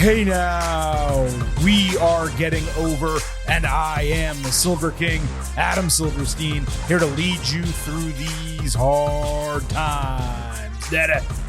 Hey now, we are getting over, and I am the Silver King, Adam Silverstein, here to lead you through these hard times.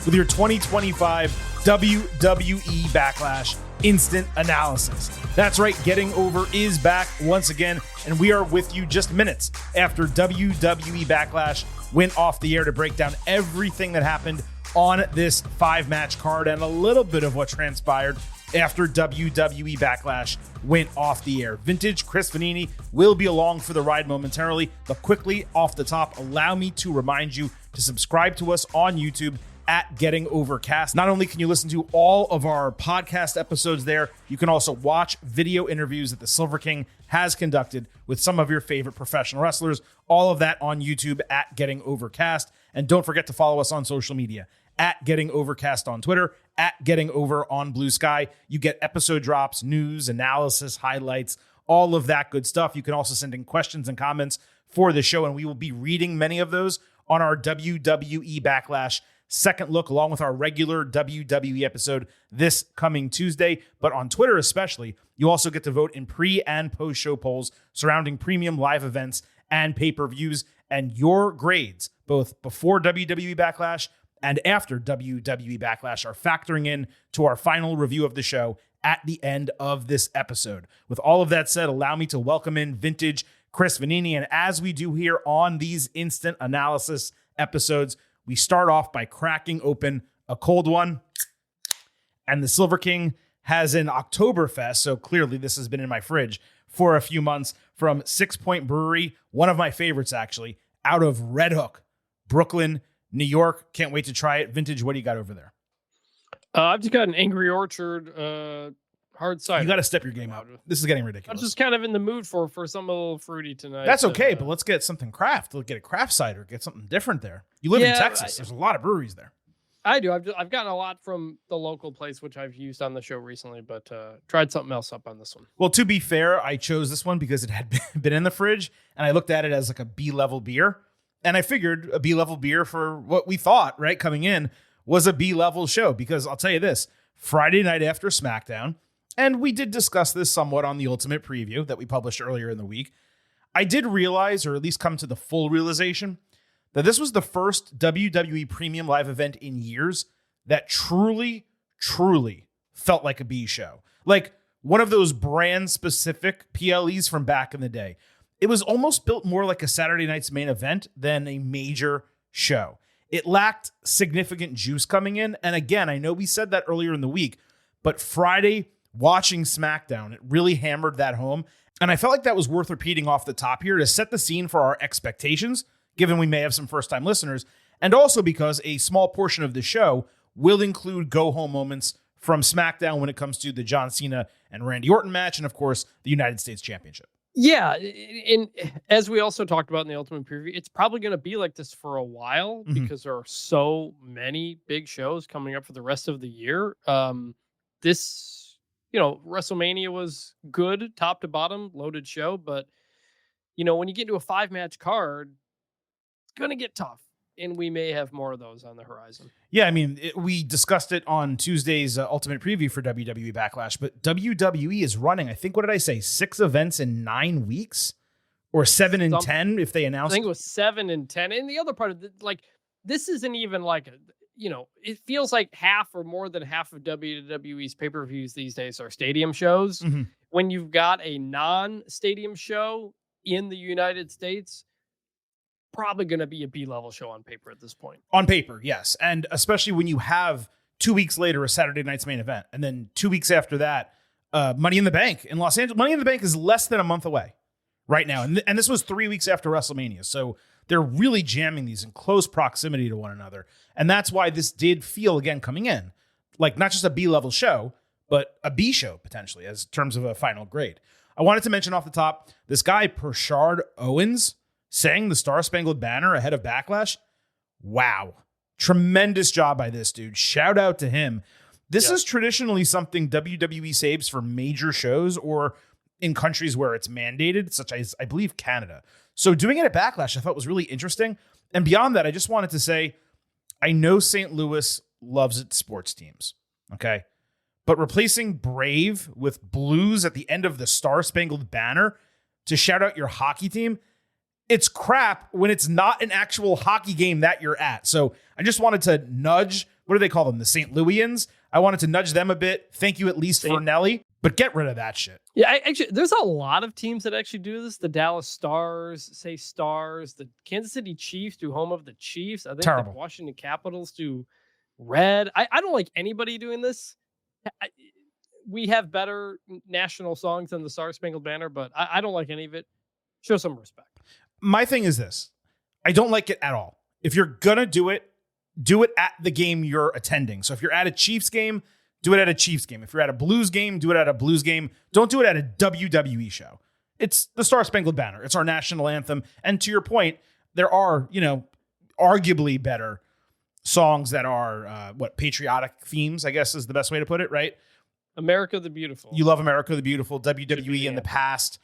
With your 2025 WWE Backlash Instant Analysis. That's right, Getting Over is back once again, and we are with you just minutes after WWE Backlash went off the air to break down everything that happened on this 5-match card and a little bit of what transpired after WWE Backlash went off the air. Vintage Chris Vanini will be along for the ride momentarily, but quickly off the top, allow me to remind you to subscribe to us on YouTube at Getting Overcast. Not only can you listen to all of our podcast episodes there, you can also watch video interviews that the Silver King has conducted with some of your favorite professional wrestlers. All of that on YouTube at Getting Overcast. And don't forget to follow us on social media at Getting Overcast on Twitter, at Getting Over on Blue Sky. You get episode drops, news, analysis, highlights, all of that good stuff. You can also send in questions and comments for the show, and we will be reading many of those on our WWE Backlash Second Look, along with our regular WWE episode this coming Tuesday. But on Twitter especially, you also get to vote in pre- and post-show polls surrounding premium live events and pay-per-views, and your grades, both before WWE Backlash and after WWE Backlash, are factoring in to our final review of the show at the end of this episode. With all of that said, allow me to welcome in Vintage Chris Vanini. And as we do here on these instant analysis episodes, we start off by cracking open a cold one. And the Silver King has an Oktoberfest, so clearly this has been in my fridge for a few months, from 6 Point Brewery, one of my favorites actually, out of Red Hook, Brooklyn, New York. Can't wait to try it. Vintage, what do you got over there? I've just got an Angry Orchard hard cider. You got to step your game out. This is getting ridiculous. I'm just kind of in the mood for something a little fruity tonight. That's okay, but let's get something craft. Let's get a craft cider. Get something different there. You live in Texas. There's a lot of breweries there. I do. I've gotten a lot from the local place, which I've used on the show recently, but tried something else up on this one. Well, to be fair, I chose this one because it had been in the fridge, and I looked at it as like a B-level beer. And I figured a B-level beer for what we thought, right, coming in, was a B-level show. Because I'll tell you this, Friday night after SmackDown, and we did discuss this somewhat on the Ultimate Preview that we published earlier in the week, I did realize, or at least come to the full realization, that this was the first WWE Premium Live event in years that truly, truly felt like a B show. Like one of those brand-specific PLEs from back in the day. It was almost built more like a Saturday night's main event than a major show. It lacked significant juice coming in. And again, I know we said that earlier in the week, but Friday watching SmackDown, it really hammered that home. And I felt like that was worth repeating off the top here to set the scene for our expectations, given we may have some first-time listeners, and also because a small portion of the show will include go-home moments from SmackDown when it comes to the John Cena and Randy Orton match, and of course, the United States Championship. Yeah, and as we also talked about in the Ultimate Preview, it's probably going to be like this for a while because there are so many big shows coming up for the rest of the year. This, WrestleMania was good, top to bottom, loaded show, but, when you get into a 5-match card, it's going to get tough. And we may have more of those on the horizon. Yeah, I mean, we discussed it on Tuesday's Ultimate Preview for WWE Backlash, but WWE is running, I think, what did I say, 6 events in 9 weeks? Or 7 and 10 if they announced? I think it was 7 and 10. And the other part of it, this isn't even it feels like half or more than half of WWE's pay-per-views these days are stadium shows. Mm-hmm. When you've got a non-stadium show in the United States, probably going to be a B-level show on paper at this point. On paper, yes. And especially when you have 2 weeks later a Saturday night's main event. And then 2 weeks after that, Money in the Bank in Los Angeles. Money in the Bank is less than a month away right now. And this was 3 weeks after WrestleMania. So they're really jamming these in close proximity to one another. And that's why this did feel, again, coming in, like not just a B-level show, but a B show potentially as terms of a final grade. I wanted to mention off the top, this guy, Pershard Owens, sang the Star-Spangled Banner ahead of Backlash. Wow. Tremendous job by this dude. Shout out to him. This is traditionally something WWE saves for major shows or in countries where it's mandated, such as, I believe, Canada. So doing it at Backlash, I thought was really interesting. And beyond that, I just wanted to say, I know St. Louis loves its sports teams, okay? but replacing Brave with Blues at the end of the Star Spangled Banner to shout out your hockey team, it's crap when it's not an actual hockey game that you're at. So I just wanted to nudge, what do they call them? The St. Louisians. I wanted to nudge them a bit. Thank you at least for Nelly, but get rid of that shit. Yeah, actually, there's a lot of teams that actually do this. The Dallas Stars say Stars. The Kansas City Chiefs do Home of the Chiefs. I think Terrible. The Washington Capitals do Red. I don't like anybody doing this. We have better national songs than the Star Spangled Banner, but I don't like any of it. Show some respect. My thing is this. I don't like it at all. If you're going to do it at the game you're attending. So if you're at a Chiefs game, do it at a Chiefs game. If you're at a Blues game, do it at a Blues game. Don't do it at a WWE show. It's the Star Spangled Banner. It's our national anthem. And to your point, there are, arguably better songs that are, patriotic themes, I guess is the best way to put it, right? America the Beautiful. You love America the Beautiful. WWE in the past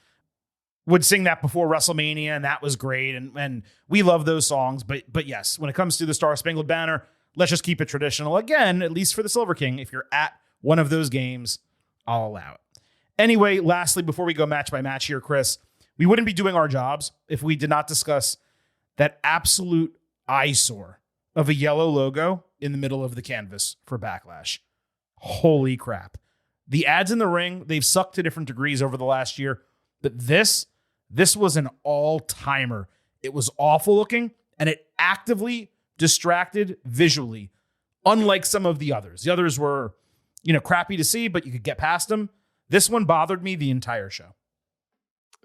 would sing that before WrestleMania, and that was great. And we love those songs. But yes, when it comes to the Star Spangled Banner, let's just keep it traditional. Again, at least for the Silver King, if you're at one of those games, I'll allow it. Anyway, lastly, before we go match by match here, Chris, we wouldn't be doing our jobs if we did not discuss that absolute eyesore of a yellow logo in the middle of the canvas for Backlash. Holy crap. The ads in the ring, they've sucked to different degrees over the last year, but this was an all-timer. It was awful looking, and it actively distracted visually, unlike some of the others. The others were, crappy to see, but you could get past them. This one bothered me the entire show.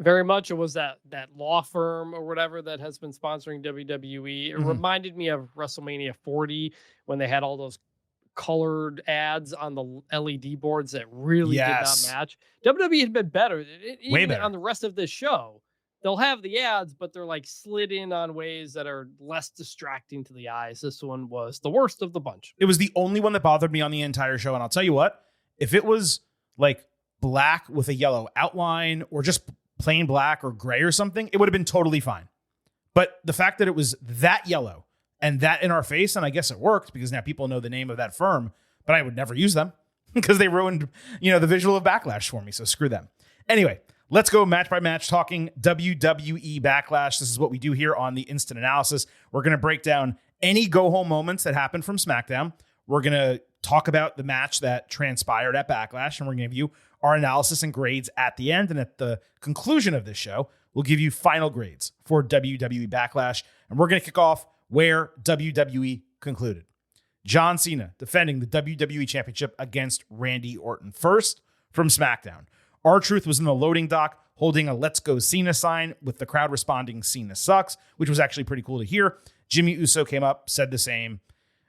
Very much. It was that law firm or whatever that has been sponsoring WWE. It reminded me of WrestleMania 40 when they had all those colored ads on the LED boards that really did not match. WWE had been better. Way better. On the rest of this show, they'll have the ads, but they're like slid in on ways that are less distracting to the eyes. This one was the worst of the bunch. It was the only one that bothered me on the entire show. And I'll tell you what, if it was like black with a yellow outline or just plain black or gray or something, it would have been totally fine. But the fact that it was that yellow and that in our face, and I guess it worked because now people know the name of that firm, but I would never use them because they ruined, the visual of Backlash for me. So screw them. Anyway, let's go match by match talking WWE Backlash. This is what we do here on the Instant Analysis. We're going to break down any go-home moments that happened from SmackDown. We're going to talk about the match that transpired at Backlash, and we're going to give you our analysis and grades at the end. And at the conclusion of this show, we'll give you final grades for WWE Backlash. And we're going to kick off where WWE concluded. John Cena defending the WWE Championship against Randy Orton. First, from SmackDown. R-Truth was in the loading dock holding a Let's Go Cena sign with the crowd responding, Cena sucks, which was actually pretty cool to hear. Jimmy Uso came up, said the same,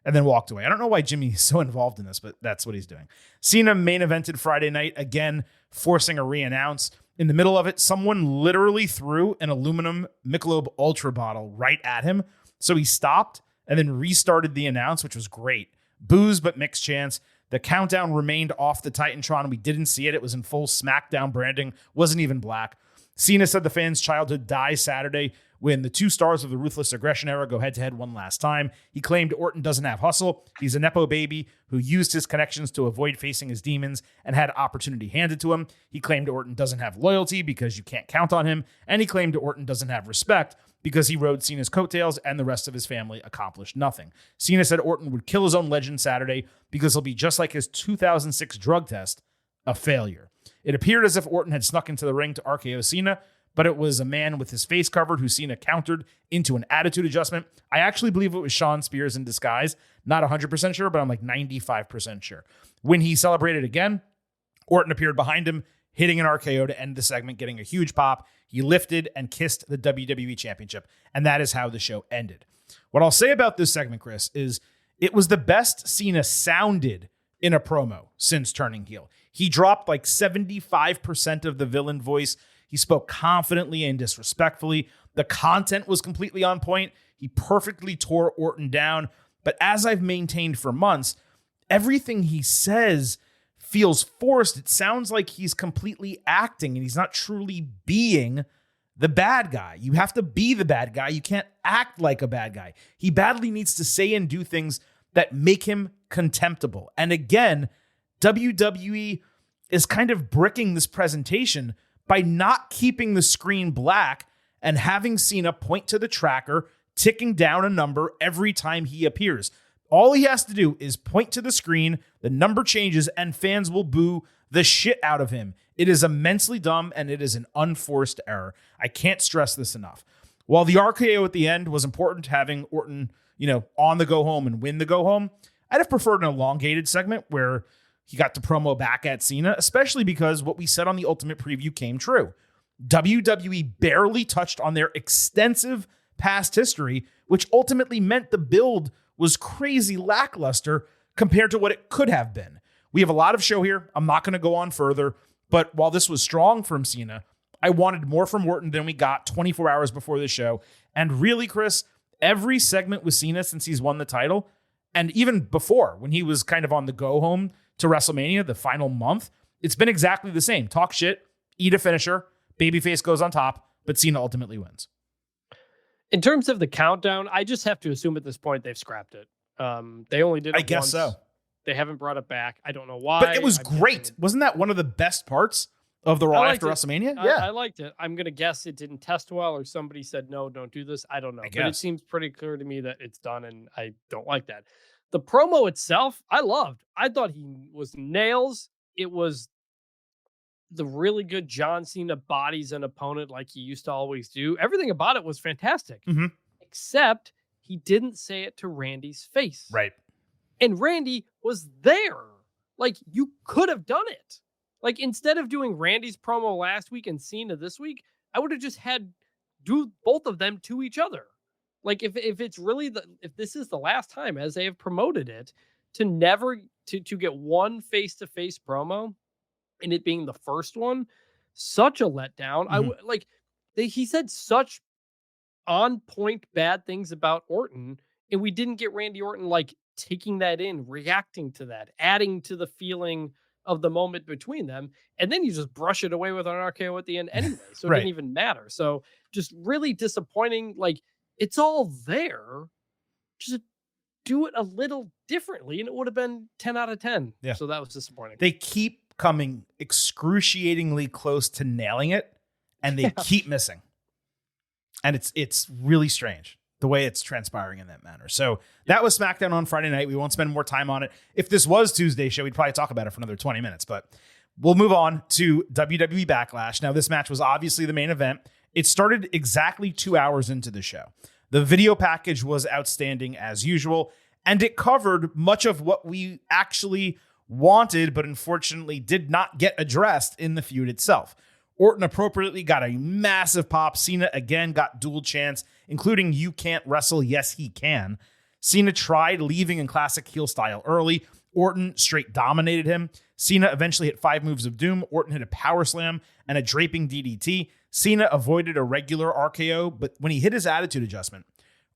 and then walked away. I don't know why Jimmy's so involved in this, but that's what he's doing. Cena main evented Friday night, again, forcing a re-announce. In the middle of it, someone literally threw an aluminum Michelob Ultra bottle right at him. So he stopped and then restarted the announce, which was great. Boos, but mixed chants. The countdown remained off the Titantron. We didn't see it. It was in full SmackDown branding. Wasn't even black. Cena said the fans' childhood dies Saturday when the two stars of the Ruthless Aggression era go head-to-head one last time. He claimed Orton doesn't have hustle. He's a Nepo baby who used his connections to avoid facing his demons and had opportunity handed to him. He claimed Orton doesn't have loyalty because you can't count on him. And he claimed Orton doesn't have respect because he rode Cena's coattails and the rest of his family accomplished nothing. Cena said Orton would kill his own legend Saturday because he'll be just like his 2006 drug test, a failure. It appeared as if Orton had snuck into the ring to RKO Cena, but it was a man with his face covered who Cena countered into an attitude adjustment. I actually believe it was Shawn Spears in disguise. Not 100% sure, but I'm like 95% sure. When he celebrated again, Orton appeared behind him, hitting an RKO to end the segment, getting a huge pop. He lifted and kissed the WWE Championship, and that is how the show ended. What I'll say about this segment, Chris, is it was the best Cena sounded in a promo since turning heel. He dropped like 75% of the villain voice. He spoke confidently and disrespectfully. The content was completely on point. He perfectly tore Orton down. But as I've maintained for months, everything he says feels forced. It sounds like he's completely acting and he's not truly being the bad guy. You have to be the bad guy. You can't act like a bad guy. He badly needs to say and do things that make him contemptible. And again, WWE is kind of bricking this presentation by not keeping the screen black and having Cena point to the tracker, ticking down a number every time he appears. All he has to do is point to the screen, the number changes, and fans will boo the shit out of him. It is immensely dumb, and it is an unforced error. I can't stress this enough. While the RKO at the end was important, having Orton, on the go home and win the go home, I'd have preferred an elongated segment where he got to promo back at Cena, especially because what we said on the Ultimate Preview came true. WWE barely touched on their extensive past history, which ultimately meant the build was crazy lackluster compared to what it could have been. We have a lot of show here. I'm not going to go on further, but while this was strong from Cena, I wanted more from Orton than we got 24 hours before the show. And really, Chris, every segment with Cena since he's won the title, and even before when he was kind of on the go home to WrestleMania, the final month, it's been exactly the same. Talk shit, eat a finisher, babyface goes on top, but Cena ultimately wins. In terms of the countdown, I just have to assume at this point they've scrapped it. They only did it I guess once. So. They haven't brought it back. I don't know why. But it was great. Wasn't that one of the best parts of the Raw after WrestleMania? Yeah. I liked it. I'm going to guess it didn't test well, or somebody said, no, don't do this. I don't know. But it seems pretty clear to me that it's done, and I don't like that. The promo itself, I loved. I thought he was nails. It was the really good John Cena bodies an opponent like he used to always do. Everything about it was fantastic, except he didn't say it to Randy's face. Right. And Randy was there. Like, you could have done it. Like, instead of doing Randy's promo last week and Cena this week, I would have just do both of them to each other. Like, if it's really if this is the last time, as they have promoted it, to never to get one face-to-face promo, and it being the first one, such a letdown. He said such on point bad things about Orton, and we didn't get Randy Orton taking that in, reacting to that, adding to the feeling of the moment between them, and then you just brush it away with an RKO at the end anyway. So it didn't even matter. So just really disappointing. It's all there. Just do it a little differently, and it would have been 10 out of 10. Yeah. So that was disappointing. They keep coming excruciatingly close to nailing it, and they keep missing. And it's really strange the way it's transpiring in that manner. So that was SmackDown on Friday night. We won't spend more time on it. If this was Tuesday's show, we'd probably talk about it for another 20 minutes, but we'll move on to WWE Backlash. Now, this match was obviously the main event. It started exactly 2 hours into the show. The video package was outstanding as usual, and it covered much of what we actually wanted, but unfortunately did not get addressed in the feud itself. Orton appropriately got a massive pop. Cena again got dual chants, including "You can't wrestle, yes he can." Cena tried leaving in classic heel style early. Orton straight dominated him. Cena eventually hit 5 moves of doom. Orton hit a power slam and a draping DDT. Cena avoided a regular RKO, but when he hit his attitude adjustment,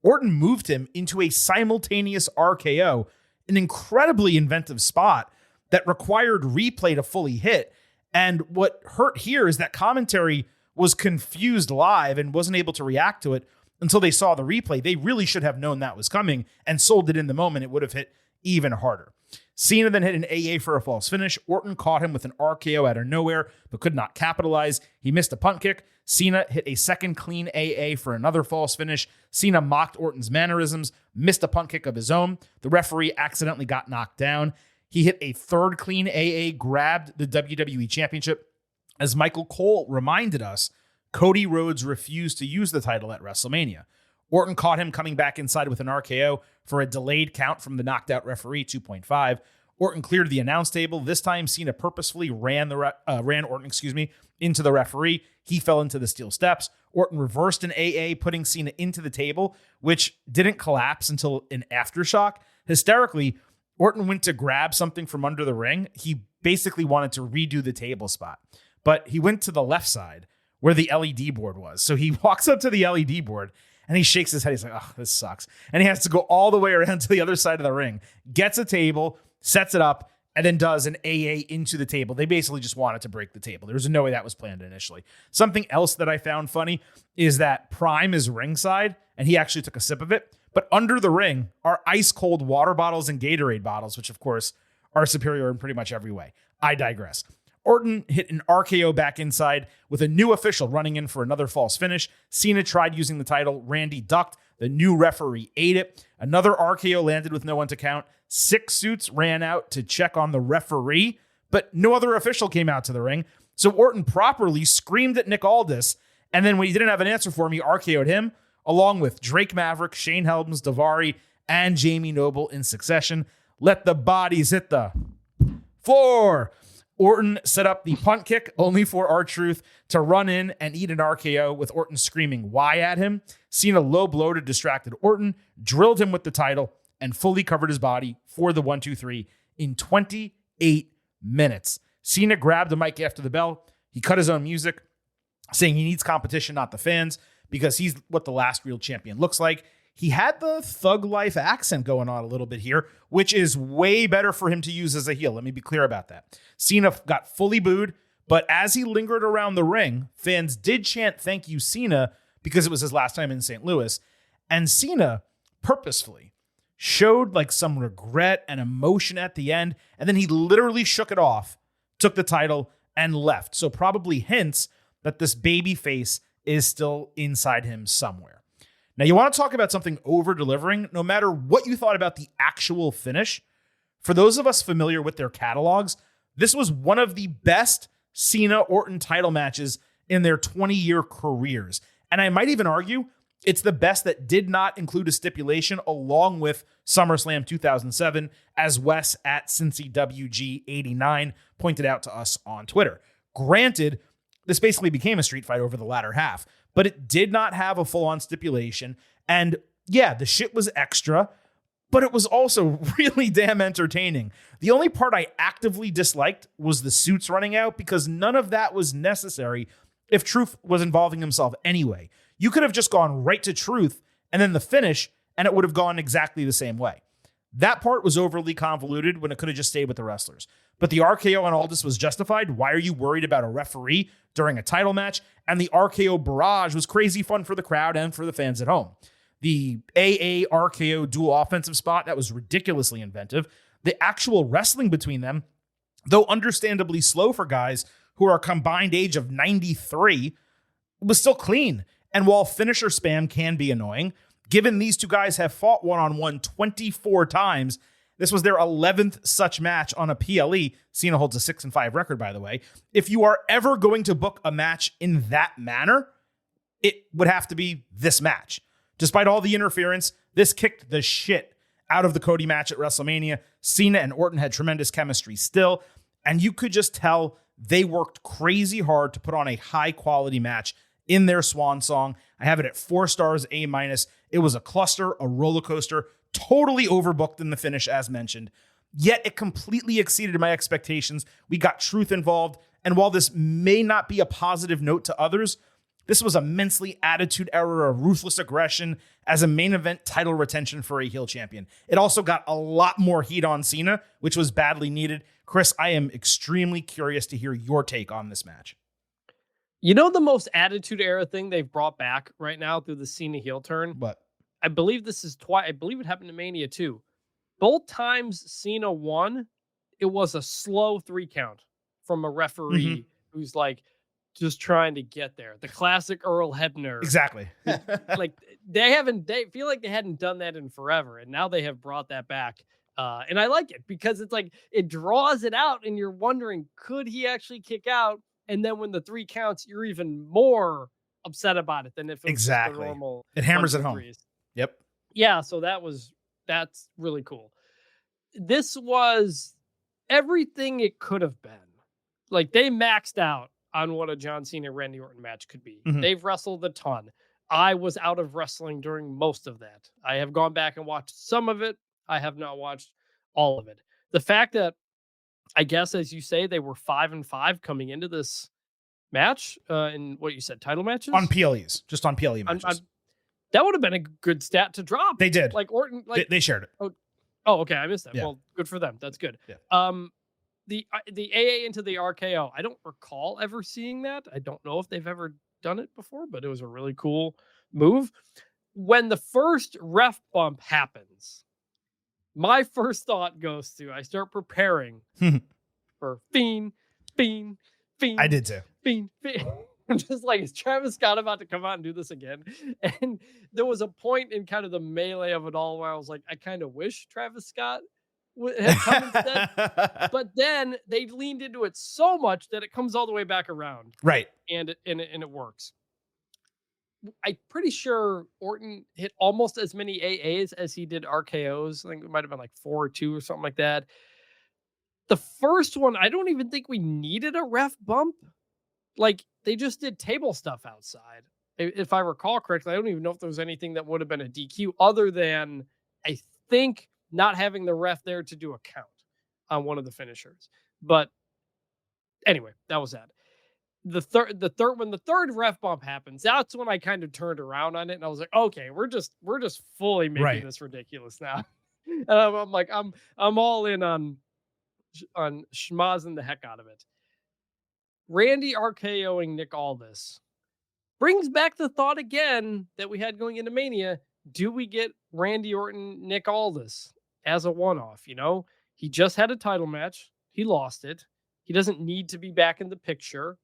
Orton moved him into a simultaneous RKO, an incredibly inventive spot that required replay to fully hit. And what hurt here is that commentary was confused live and wasn't able to react to it until they saw the replay. They really should have known that was coming and sold it in the moment. It would have hit even harder. Cena then hit an AA for a false finish. Orton caught him with an RKO out of nowhere, but could not capitalize. He missed a punt kick. Cena hit a second clean AA for another false finish. Cena mocked Orton's mannerisms, missed a punt kick of his own. The referee accidentally got knocked down. He hit a third clean AA, grabbed the WWE Championship. As Michael Cole reminded us, Cody Rhodes refused to use the title at WrestleMania. Orton caught him coming back inside with an RKO for a delayed count from the knocked out referee, 2.5. Orton cleared the announce table. This time, Cena purposefully ran Orton into the referee. He fell into the steel steps. Orton reversed an AA, putting Cena into the table, which didn't collapse until an aftershock. Hysterically, Orton went to grab something from under the ring. He basically wanted to redo the table spot, but he went to the left side where the LED board was. So he walks up to the LED board and he shakes his head. He's like, oh, this sucks. And he has to go all the way around to the other side of the ring, gets a table, sets it up, and then does an AA into the table. They basically just wanted to break the table. There was no way that was planned initially. Something else that I found funny is that Prime is ringside, and he actually took a sip of it. But under the ring are ice cold water bottles and Gatorade bottles, which of course are superior in pretty much every way. I digress. Orton hit an RKO back inside with a new official running in for another false finish. Cena tried using the title. Randy ducked. The new referee ate it. Another RKO landed with no one to count. 6 suits ran out to check on the referee, but no other official came out to the ring. So Orton properly screamed at Nick Aldis, and then when he didn't have an answer for him, he RKO'd him, along with Drake Maverick, Shane Helms, Daivari, and Jamie Noble in succession. Let the bodies hit the floor. Orton set up the punt kick only for R-Truth to run in and eat an RKO with Orton screaming "why" at him. Cena low blowed distracted Orton, drilled him with the title, and fully covered his body for the 1-2-3 in 28 minutes. Cena grabbed the mic after the bell. He cut his own music, saying he needs competition, not the fans, because he's what the last real champion looks like. He had the thug life accent going on a little bit here, which is way better for him to use as a heel. Let me be clear about that. Cena got fully booed, but as he lingered around the ring, fans did chant "Thank you, Cena," because it was his last time in St. Louis. And Cena purposefully showed like some regret and emotion at the end, and then he literally shook it off, took the title, and left. So probably hints that this baby face is still inside him somewhere. Now, you want to talk about something over-delivering, no matter what you thought about the actual finish. For those of us familiar with their catalogs, this was one of the best Cena-Orton title matches in their 20-year careers. And I might even argue it's the best that did not include a stipulation, along with SummerSlam 2007, as Wes at CincyWG89 pointed out to us on Twitter. Granted, this basically became a street fight over the latter half, but it did not have a full-on stipulation. And yeah, the shit was extra, but it was also really damn entertaining. The only part I actively disliked was the suits running out, because none of that was necessary if Truth was involving himself anyway. You could have just gone right to Truth and then the finish, and it would have gone exactly the same way. That part was overly convoluted when it could have just stayed with the wrestlers. But the RKO on Aldis was justified. Why are you worried about a referee during a title match? And the RKO barrage was crazy fun for the crowd and for the fans at home. The AA RKO dual offensive spot, that was ridiculously inventive. The actual wrestling between them, though understandably slow for guys who are a combined age of 93, was still clean. And while finisher spam can be annoying, given these two guys have fought one-on-one 24 times, this was their 11th such match on a PLE. Cena holds a 6-5 record, by the way. If you are ever going to book a match in that manner, it would have to be this match. Despite all the interference, this kicked the shit out of the Cody match at WrestleMania. Cena and Orton had tremendous chemistry still, and you could just tell they worked crazy hard to put on a high-quality match in their swan song. I have it at 4 stars, A-. It was a cluster, a roller coaster, totally overbooked in the finish, as mentioned. Yet it completely exceeded my expectations. We got Truth involved, and while this may not be a positive note to others, this was immensely attitude error, a ruthless aggression as a main event title retention for a heel champion. It also got a lot more heat on Cena, which was badly needed. Chris, I am extremely curious to hear your take on this match. You know the most attitude era thing they've brought back right now through the Cena heel turn? What? I believe this is twice. I believe it happened to Mania too. Both times Cena won, it was a slow 3 count from a referee who's like just trying to get there. The classic Earl Hebner. Exactly. Like they feel like they hadn't done that in forever, and now they have brought that back. And I like it because it's like it draws it out, and you're wondering, could he actually kick out? And then when the 3 counts, you're even more upset about it than if it was just the normal. It hammers it home. Yep. Yeah, so that's really cool. This was everything it could have been. Like, they maxed out on what a John Cena Randy Orton match could be. They've wrestled a ton. I was out of wrestling during most of that. I have gone back and watched some of it. I have not watched all of it. The fact that, I guess, as you say, they were 5-5 coming into this match in what you said, title matches? On PLEs, just on PLE matches. That would have been a good stat to drop. They did. Like Orton, like they shared it. Oh, okay. I missed that. Yeah. Well, good for them. That's good. Yeah. The AA into the RKO. I don't recall ever seeing that. I don't know if they've ever done it before, but it was a really cool move. When the first ref bump happens, My first thought goes to, I start preparing for Fiend. I did too. Fiend. I'm just like, is Travis Scott about to come out and do this again? And there was a point in kind of the melee of it all where I was like, I kind of wish Travis Scott had come instead. But then they leaned into it so much that it comes all the way back around. Right. And it works. I'm pretty sure Orton hit almost as many AAs as he did RKOs. I think it might have been like 4 or 2 or something like that. The first one, I don't even think we needed a ref bump. Like, they just did table stuff outside. If I recall correctly, I don't even know if there was anything that would have been a DQ other than, I think, not having the ref there to do a count on one of the finishers. But anyway, that was that. When the third ref bump happens, that's when I kind of turned around on it and I was like, okay, we're just fully making this ridiculous now. And I'm like, I'm all in on schmozzing the heck out of it. Randy RKOing Nick Aldis brings back the thought again that we had going into Mania. Do we get Randy Orton, Nick Aldis as a one-off? You know, he just had a title match. He lost it. He doesn't need to be back in the picture.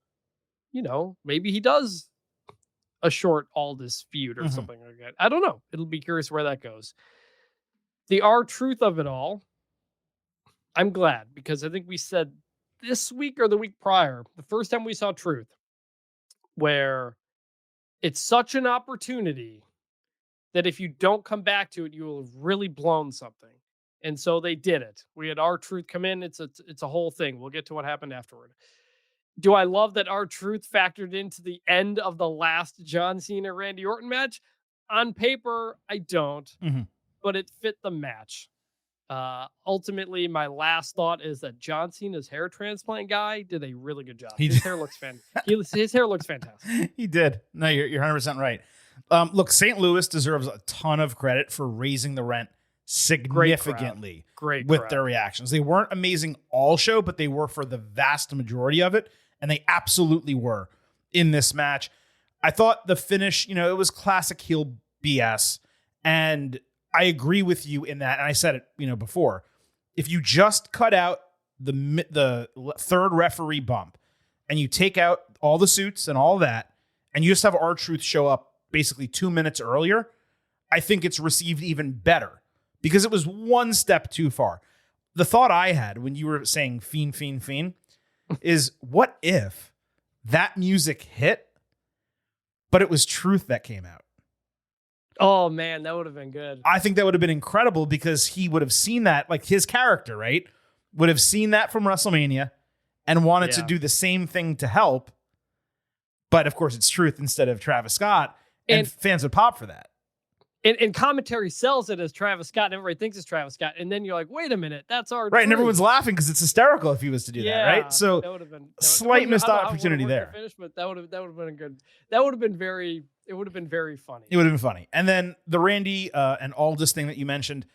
You know, maybe he does a short Aldis feud or something like that. I don't know. It'll be curious where that goes. The R-Truth of it all, I'm glad, because I think we said this week or the week prior, the first time we saw Truth, where it's such an opportunity that if you don't come back to it, you will have really blown something. And so they did it. We had R-Truth come in. It's a whole thing. We'll get to what happened afterward. Do I love that R-Truth factored into the end of the last John Cena Randy Orton match? On paper, I don't, but it fit the match. Ultimately, my last thought is that John Cena's hair transplant guy did a really good job. His hair looks his hair looks fantastic. He did. No, you're 100% right. Look, St. Louis deserves a ton of credit for raising the rent significantly with their reactions. They weren't amazing all show, but they were for the vast majority of it, and they absolutely were in this match. I thought the finish, you know, it was classic heel BS, and I agree with you in that, and I said it, you know, before. If you just cut out the third referee bump, and you take out all the suits and all that, and you just have R-Truth show up basically 2 minutes earlier, I think it's received even better because it was one step too far. The thought I had when you were saying fiend is, what if that music hit, but it was Truth that came out? Oh, man, that would have been good. I think that would have been incredible because he would have seen that, like his character, right? Would have seen that from WrestleMania and wanted to do the same thing to help. But, of course, it's Truth instead of Travis Scott, and fans would pop for that. And commentary sells it as Travis Scott, and everybody thinks it's Travis Scott. And then you're like, wait a minute, that's our right, and everyone's laughing because it's hysterical if he was to do that, right? So that would have been slight missed opportunity there. Finish, but that would have been a good. That would have been very. It would have been very funny. It would have been funny. And then the Randy and Aldis thing that you mentioned,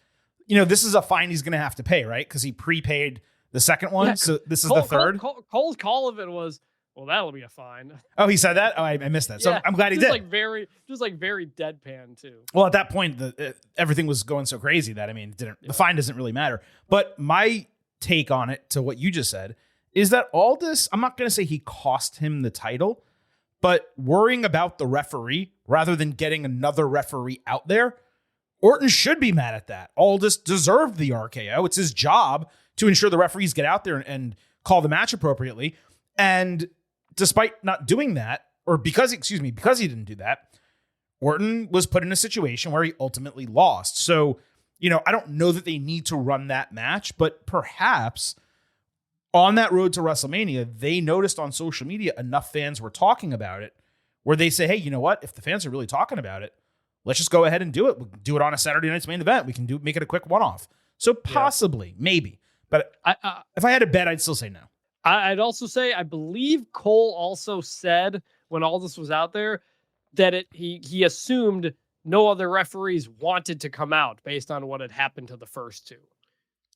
you know, this is a fine he's going to have to pay, right? Because he prepaid the second one, so this is the third. Cole's call of it was, well, that'll be a fine. Oh, he said that? Oh, I missed that. So I'm glad he did. Very deadpan too. Well, at that point, everything was going so crazy that, I mean, the fine doesn't really matter. But my take on it, to what you just said, is that Aldis, I'm not going to say he cost him the title, but worrying about the referee rather than getting another referee out there, Orton should be mad at that. Aldis deserved the RKO. It's his job to ensure the referees get out there and call the match appropriately. And despite not doing that, or because he didn't do that, Orton was put in a situation where he ultimately lost. So, you know, I don't know that they need to run that match, but perhaps on that road to WrestleMania, they noticed on social media enough fans were talking about it where they say, hey, you know what? If the fans are really talking about it, let's just go ahead and do it. We'll do it on a Saturday night's main event. We can make it a quick one-off. So possibly, maybe. But if I had to bet, I'd still say no. I'd also say, I believe Cole also said when all this was out there that he assumed no other referees wanted to come out based on what had happened to the first two,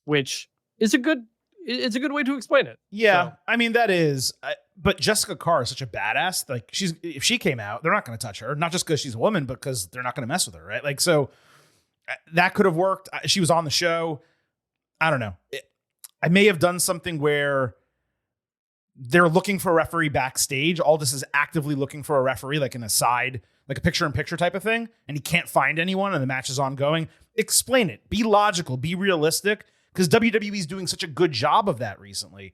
which is a good way to explain it. Yeah, so. I mean, that is. But Jessica Carr is such a badass. Like, if she came out, they're not going to touch her. Not just because she's a woman, but because they're not going to mess with her, right? Like, so that could have worked. She was on the show. I don't know. I may have done something where they're looking for a referee backstage. Aldis is actively looking for a referee, like in a side, like a picture-in-picture type of thing, and he can't find anyone and the match is ongoing. Explain it. Be logical. Be realistic, because WWE is doing such a good job of that recently.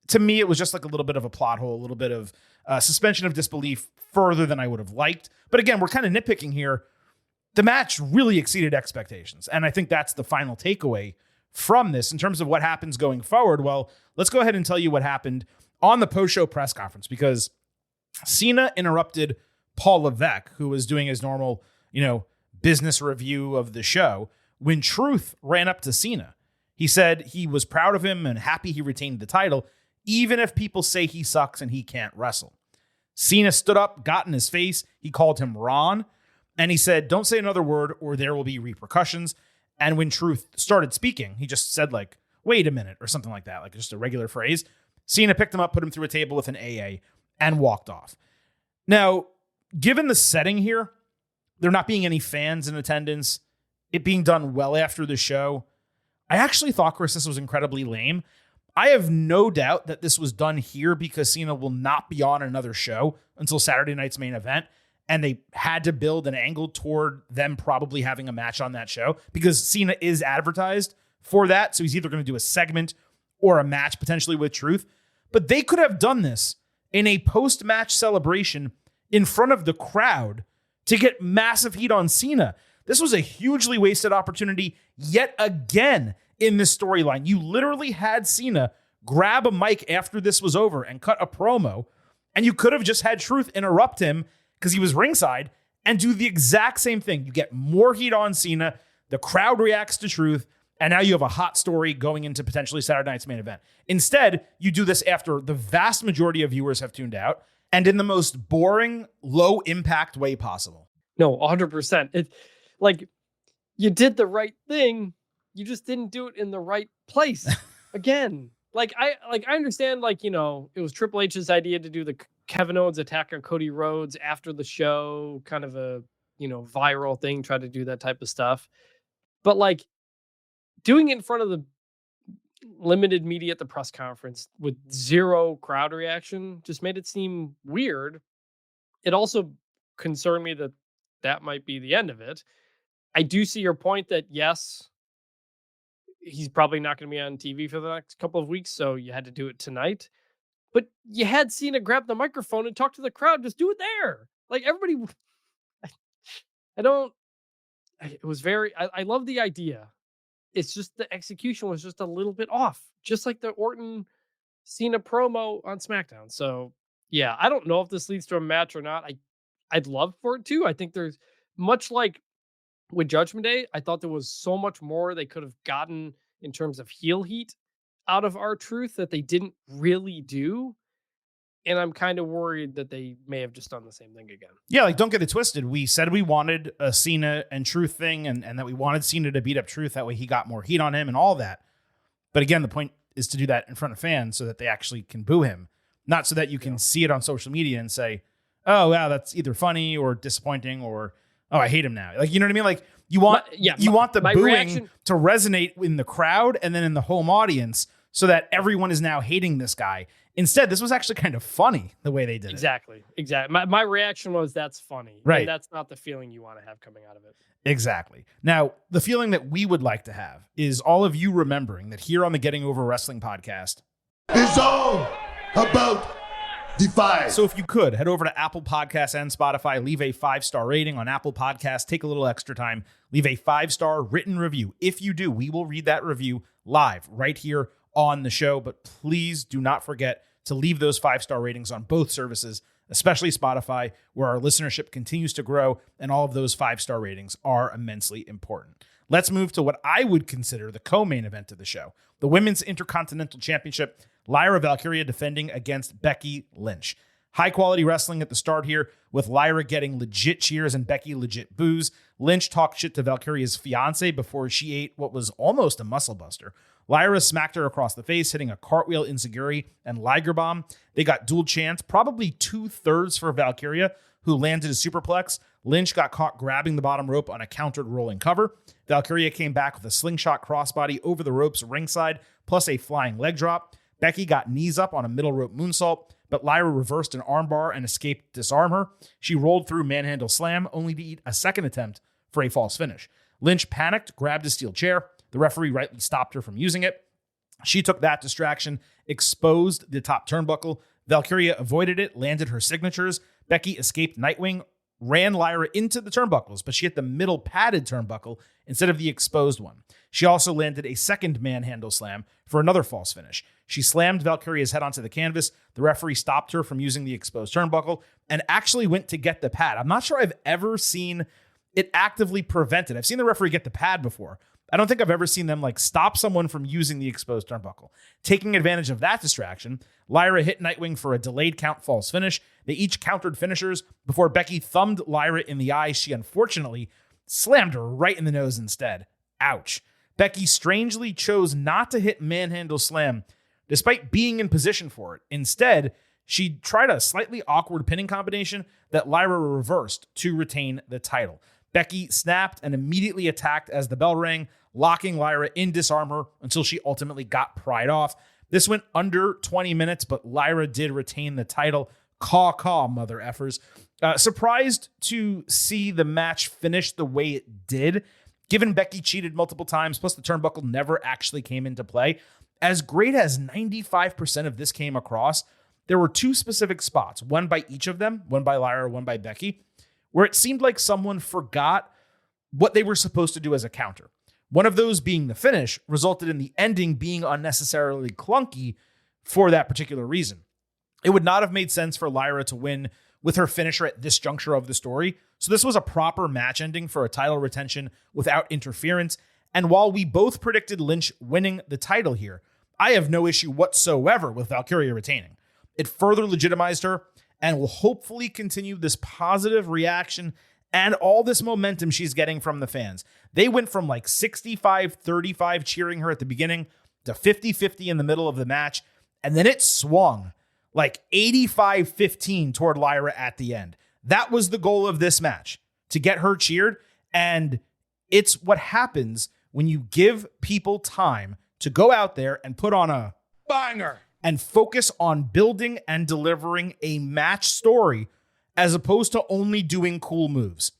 To me, it was just like a little bit of a plot hole, a little bit of suspension of disbelief further than I would have liked. But again, we're kind of nitpicking here. The match really exceeded expectations, and I think that's the final takeaway from this. In terms of what happens going forward, well, let's go ahead and tell you what happened on the post-show press conference, because Cena interrupted Paul Levesque, who was doing his normal, business review of the show, when Truth ran up to Cena. He said he was proud of him and happy he retained the title, even if people say he sucks and he can't wrestle. Cena stood up, got in his face. He called him Ron, and he said, "Don't say another word or there will be repercussions." And when Truth started speaking, he just said, like, "Wait a minute," or something like that, like just a regular phrase. Cena picked him up, put him through a table with an AA, and walked off. Now, given the setting here, there not being any fans in attendance, it being done well after the show, I actually thought, Chris, this was incredibly lame. I have no doubt that this was done here because Cena will not be on another show until Saturday night's main event, and they had to build an angle toward them probably having a match on that show because Cena is advertised for that, so he's either going to do a segment or a match potentially with Truth. But they could have done this in a post-match celebration in front of the crowd to get massive heat on Cena. This was a hugely wasted opportunity yet again in this storyline. You literally had Cena grab a mic after this was over and cut a promo, and you could have just had Truth interrupt him because he was ringside and do the exact same thing. You get more heat on Cena, the crowd reacts to Truth, and now you have a hot story going into potentially Saturday night's main event. Instead, you do this after the vast majority of viewers have tuned out and in the most boring, low-impact way possible. No, 100%. It's like you did the right thing. You just didn't do it in the right place. Again, I understand, it was Triple H's idea to do the Kevin Owens attack on Cody Rhodes after the show, kind of a, viral thing, try to do that type of stuff. But doing it in front of the limited media at the press conference with zero crowd reaction just made it seem weird. It also concerned me that might be the end of it. I do see your point that, yes, he's probably not going to be on TV for the next couple of weeks, so you had to do it tonight. But you had Cena grab the microphone and talk to the crowd. Just do it there. Everybody... I love the idea. It's just the execution was just a little bit off, just like the Orton Cena promo on SmackDown. So yeah, I don't know if this leads to a match or not. I'd love for it to. I think there's, much like with Judgment Day, I thought there was so much more they could have gotten in terms of heel heat out of R-Truth that they didn't really do. And I'm kind of worried that they may have just done the same thing again. Yeah, don't get it twisted. We said we wanted a Cena and Truth thing and that we wanted Cena to beat up Truth. That way he got more heat on him and all that. But again, the point is to do that in front of fans so that they actually can boo him. Not so that you can see it on social media and say, "Oh, wow, that's either funny or disappointing," or, "Oh, I hate him now." You know what I mean? You want the booing reaction to resonate in the crowd and then in the home audience so that everyone is now hating this guy. Instead, this was actually kind of funny the way they did it. Exactly. My reaction was, that's funny. Right. And that's not the feeling you want to have coming out of it. Exactly. Now, the feeling that we would like to have is all of you remembering that here on the Getting Over Wrestling podcast, it's all about Defy. So if you could, head over to Apple Podcasts and Spotify, leave a 5-star rating on Apple Podcasts, take a little extra time, leave a 5-star written review. If you do, we will read that review live right here on the show, but please do not forget to leave those 5-star ratings on both services, especially Spotify, where our listenership continues to grow, and all of those 5-star ratings are immensely important. Let's move to what I would consider the co-main event of the show, the Women's Intercontinental Championship, Lyra Valkyria defending against Becky Lynch. High-quality wrestling at the start here, with Lyra getting legit cheers and Becky legit boos. Lynch talked shit to Valkyria's fiance before she ate what was almost a muscle buster. Lyra smacked her across the face, hitting a cartwheel enziguri and Liger bomb. They got dual chants, probably 2/3 for Valkyria, who landed a superplex. Lynch got caught grabbing the bottom rope on a countered rolling cover. Valkyria came back with a slingshot crossbody over the ropes ringside, plus a flying leg drop. Becky got knees up on a middle rope moonsault, but Lyra reversed an armbar and escaped to disarm her. She rolled through manhandle slam, only to eat a second attempt for a false finish. Lynch panicked, grabbed a steel chair. The referee rightly stopped her from using it. She took that distraction, exposed the top turnbuckle. Valkyria avoided it, landed her signatures. Becky escaped Nightwing, ran Lyra into the turnbuckles, but she hit the middle padded turnbuckle instead of the exposed one. She also landed a second manhandle slam for another false finish. She slammed Valkyria's head onto the canvas. The referee stopped her from using the exposed turnbuckle and actually went to get the pad. I'm not sure I've ever seen it actively prevented. I've seen the referee get the pad before. I don't think I've ever seen them stop someone from using the exposed turnbuckle. Taking advantage of that distraction, Lyra hit Nightwing for a delayed count false finish. They each countered finishers before Becky thumbed Lyra in the eye. She unfortunately slammed her right in the nose instead. Ouch. Becky strangely chose not to hit manhandle slam despite being in position for it. Instead, she tried a slightly awkward pinning combination that Lyra reversed to retain the title. Becky snapped and immediately attacked as the bell rang, locking Lyra in disarm her until she ultimately got pried off. This went under 20 minutes, but Lyra did retain the title. Caw, mother effers. Surprised to see the match finish the way it did, given Becky cheated multiple times, plus the turnbuckle never actually came into play. As great as 95% of this came across, there were two specific spots, one by each of them, one by Lyra, one by Becky, where it seemed like someone forgot what they were supposed to do as a counter. One of those being the finish resulted in the ending being unnecessarily clunky for that particular reason. It would not have made sense for Lyra to win with her finisher at this juncture of the story. So this was a proper match ending for a title retention without interference. And while we both predicted Lynch winning the title here, I have no issue whatsoever with Valkyria retaining. It further legitimized her and will hopefully continue this positive reaction and all this momentum she's getting from the fans. They went from 65-35 cheering her at the beginning to 50-50 in the middle of the match. And then it swung 85-15 toward Lyra at the end. That was the goal of this match, to get her cheered. And it's what happens when you give people time to go out there and put on a banger and focus on building and delivering a match story as opposed to only doing cool moves.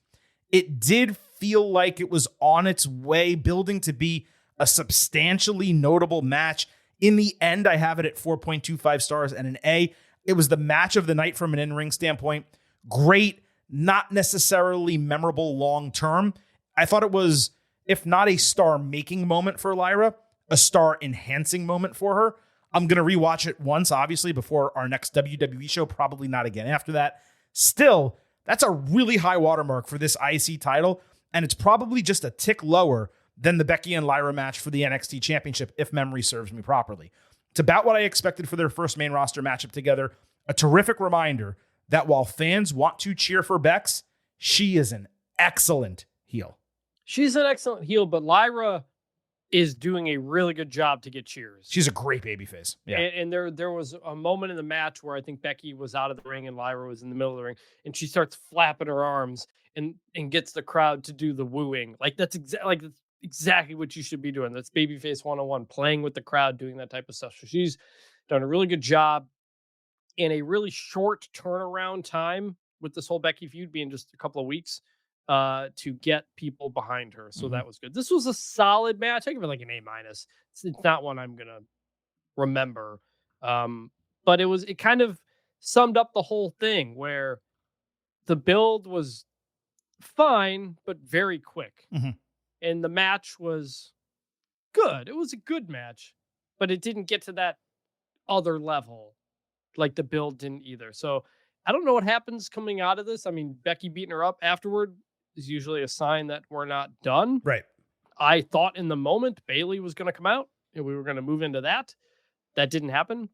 It did feel like it was on its way, building to be a substantially notable match. In the end, I have it at 4.25 stars and an A. It was the match of the night from an in-ring standpoint. Great, not necessarily memorable long-term. I thought it was, if not a star-making moment for Lyra, a star-enhancing moment for her. I'm going to rewatch it once, obviously, before our next WWE show, probably not again after that. Still, that's a really high watermark for this IC title, and it's probably just a tick lower than the Becky and Lyra match for the NXT Championship, if memory serves me properly. It's about what I expected for their first main roster matchup together. A terrific reminder that while fans want to cheer for Bex, she is an excellent heel. She's an excellent heel, but Lyra is doing a really good job to get cheers. She's a great babyface. Yeah. And there was a moment in the match where I think Becky was out of the ring and Lyra was in the middle of the ring, and she starts flapping her arms and gets the crowd to do the wooing. That's exactly what you should be doing. That's babyface 101, playing with the crowd, doing that type of stuff. So she's done a really good job in a really short turnaround time with this whole Becky feud being just a couple of weeks to get people behind her. So that was good. This was a solid match. I give it an A-. It's not one I'm going to remember. But it kind of summed up the whole thing where the build was fine, but very quick. Mm-hmm. And the match was good. It was a good match, but it didn't get to that other level. The build didn't either. So I don't know what happens coming out of this. I mean, Becky beating her up afterward is usually a sign that we're not done. Right. I thought in the moment Bayley was going to come out and we were going to move into that. That didn't happen.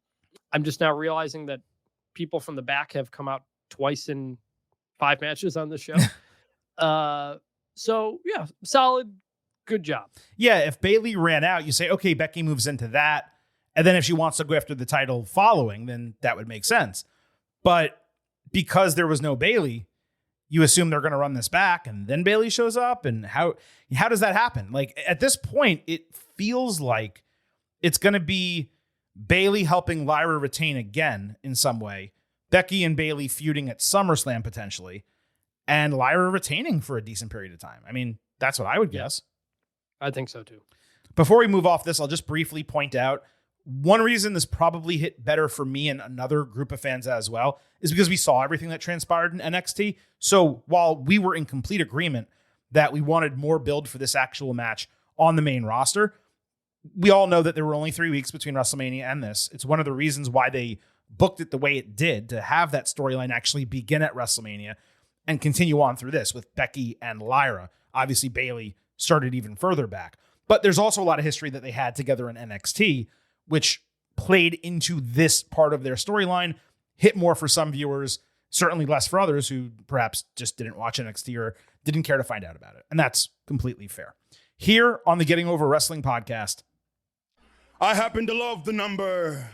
I'm just now realizing that people from the back have come out twice in 5 matches on this show. So yeah, solid, good job. Yeah, if Bayley ran out, you say, okay, Becky moves into that. And then if she wants to go after the title following, then that would make sense. But because there was no Bayley, you assume they're going to run this back and then Bayley shows up. And how does that happen? Like at this point, it feels like it's going to be Bayley helping Lyra retain again in some way, Becky and Bayley feuding at SummerSlam potentially, and Lyra retaining for a decent period of time. I mean, that's what I would guess. I think so too. Before we move off this, I'll just briefly point out one reason this probably hit better for me and another group of fans as well is because we saw everything that transpired in NXT. So while we were in complete agreement that we wanted more build for this actual match on the main roster, we all know that there were only 3 weeks between WrestleMania and this. It's one of the reasons why they booked it the way it did, to have that storyline actually begin at WrestleMania and continue on through this with Becky and Lyra. Obviously, Bayley started even further back. But there's also a lot of history that they had together in NXT, which played into this part of their storyline, hit more for some viewers, certainly less for others who perhaps just didn't watch NXT or didn't care to find out about it. And that's completely fair. Here on the Getting Over Wrestling podcast, I happen to love the number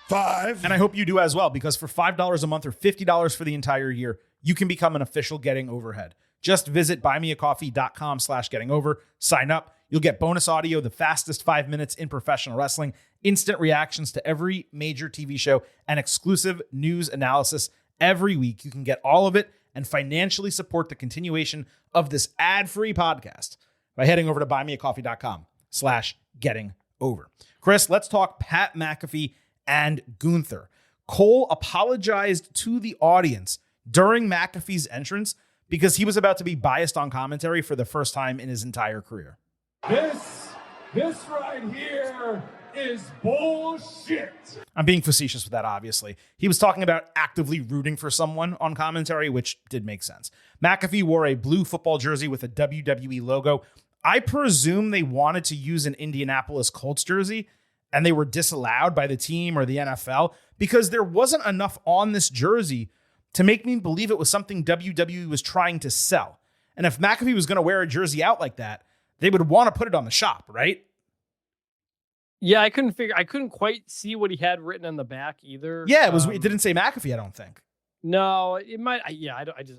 5. and I hope you do as well, because for $5 a month or $50 for the entire year, you can become an official Getting Overhead. Just visit buymeacoffee.com/gettingover, sign up. You'll get bonus audio, the fastest 5 minutes in professional wrestling, instant reactions to every major TV show, and exclusive news analysis every week. You can get all of it and financially support the continuation of this ad-free podcast by heading over to buymeacoffee.com/gettingover. Chris, let's talk Pat McAfee and Gunther. Cole apologized to the audience during McAfee's entrance because he was about to be biased on commentary for the first time in his entire career. This right here is bullshit. I'm being facetious with that, obviously. He was talking about actively rooting for someone on commentary, which did make sense. McAfee wore a blue football jersey with a WWE logo. I presume they wanted to use an Indianapolis Colts jersey, and they were disallowed by the team or the NFL because there wasn't enough on this jersey to make me believe it was something WWE was trying to sell. And if McAfee was going to wear a jersey out like that, they would want to put it on the shop, right? Yeah, I couldn't quite see what he had written on the back either. Yeah, it didn't say McAfee, I don't think. No, it might.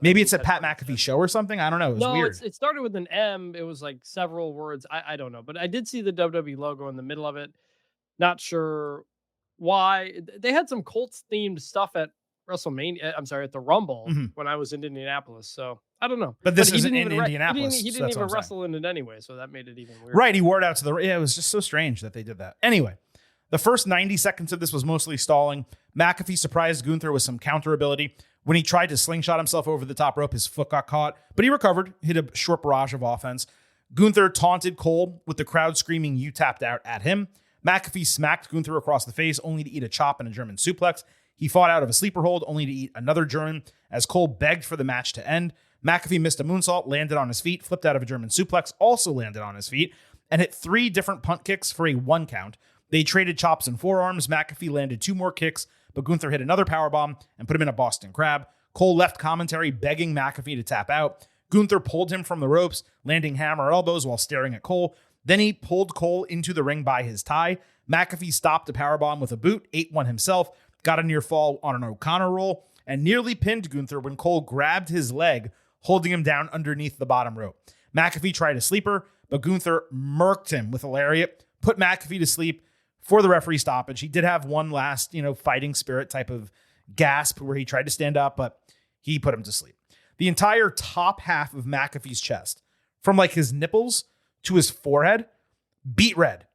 Maybe it's a Pat McAfee show or something. I don't know. It was weird. It started with an M. It was like several words. I don't know, but I did see the WWE logo in the middle of it. Not sure why. They had some Colts themed stuff at WrestleMania. I'm sorry, at the Rumble when I was in Indianapolis. So I don't know. But this isn't in Indianapolis. He didn't even wrestle in it anyway, so that made it even weird. Right, he wore it out to the... Yeah, it was just so strange that they did that. Anyway, the first 90 seconds of this was mostly stalling. McAfee surprised Gunther with some counter ability. When he tried to slingshot himself over the top rope, his foot got caught, but he recovered, hit a short barrage of offense. Gunther taunted Cole with the crowd screaming, "You tapped out," at him. McAfee smacked Gunther across the face, only to eat a chop and a German suplex. He fought out of a sleeper hold, only to eat another German, as Cole begged for the match to end. McAfee missed a moonsault, landed on his feet, flipped out of a German suplex, also landed on his feet, and hit 3 different punt kicks for a 1 count. They traded chops and forearms. McAfee landed 2 more kicks, but Gunther hit another powerbomb and put him in a Boston Crab. Cole left commentary begging McAfee to tap out. Gunther pulled him from the ropes, landing hammer elbows while staring at Cole. Then he pulled Cole into the ring by his tie. McAfee stopped a powerbomb with a boot, ate one himself, got a near fall on an O'Connor roll, and nearly pinned Gunther when Cole grabbed his leg, holding him down underneath the bottom rope. McAfee tried a sleeper, but Gunther murked him with a lariat, put McAfee to sleep for the referee stoppage. He did have one last, fighting spirit type of gasp where he tried to stand up, but he put him to sleep. The entire top half of McAfee's chest, from like his nipples to his forehead, beat red.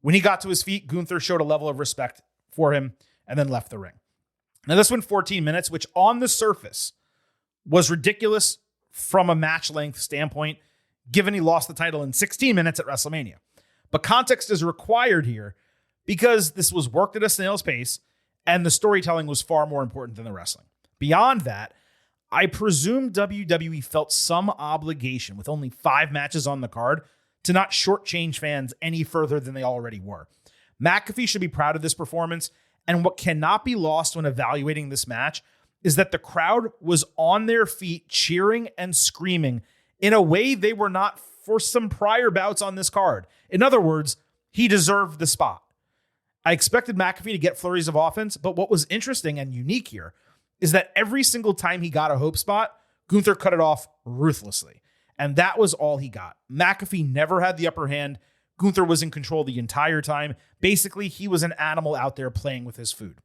When he got to his feet, Gunther showed a level of respect for him and then left the ring. Now, this went 14 minutes, which on the surface was ridiculous from a match length standpoint, given he lost the title in 16 minutes at WrestleMania. But context is required here because this was worked at a snail's pace and the storytelling was far more important than the wrestling. Beyond that, I presume WWE felt some obligation with only 5 matches on the card to not shortchange fans any further than they already were. McAfee should be proud of this performance, and what cannot be lost when evaluating this match is that the crowd was on their feet cheering and screaming in a way they were not for some prior bouts on this card. In other words, he deserved the spot. I expected McAfee to get flurries of offense, but what was interesting and unique here is that every single time he got a hope spot, Gunther cut it off ruthlessly. And that was all he got. McAfee never had the upper hand. Gunther was in control the entire time. Basically, he was an animal out there playing with his food.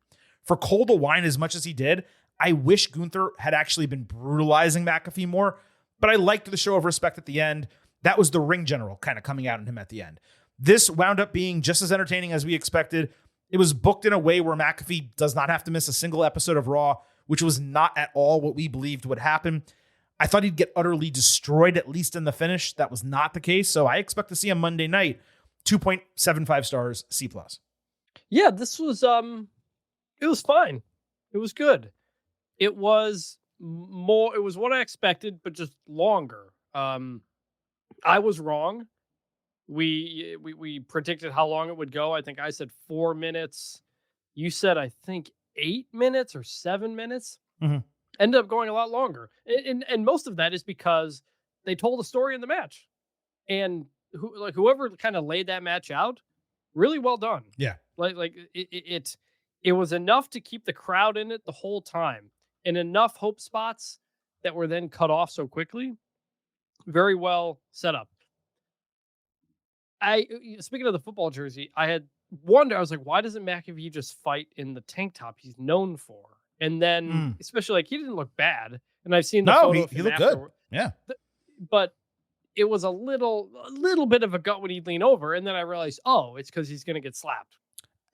For Cole to whine as much as he did, I wish Gunther had actually been brutalizing McAfee more, but I liked the show of respect at the end. That was the ring general kind of coming out on him at the end. This wound up being just as entertaining as we expected. It was booked in a way where McAfee does not have to miss a single episode of Raw, which was not at all what we believed would happen. I thought he'd get utterly destroyed, at least in the finish. That was not the case. So I expect to see him Monday night. 2.75 stars, C+. Yeah, this was it was fine. It was good. It was what I expected, but just longer. I was wrong. We predicted how long it would go. I think I said 4 minutes. You said, I think 8 minutes or 7 minutes. Mm-hmm. Ended up going a lot longer. And most of that is because they told a story in the match. And whoever kind of laid that match out, really well done. Yeah. It was enough to keep the crowd in it the whole time, and enough hope spots that were then cut off so quickly. Very well set up. Speaking of the football jersey, I had wondered, I was like, why doesn't McAfee just fight in the tank top he's known for? And then, especially he didn't look bad. And I've seen the photo. He looked good. Yeah. But it was a little bit of a gut when he'd lean over. And then I realized, it's because he's going to get slapped.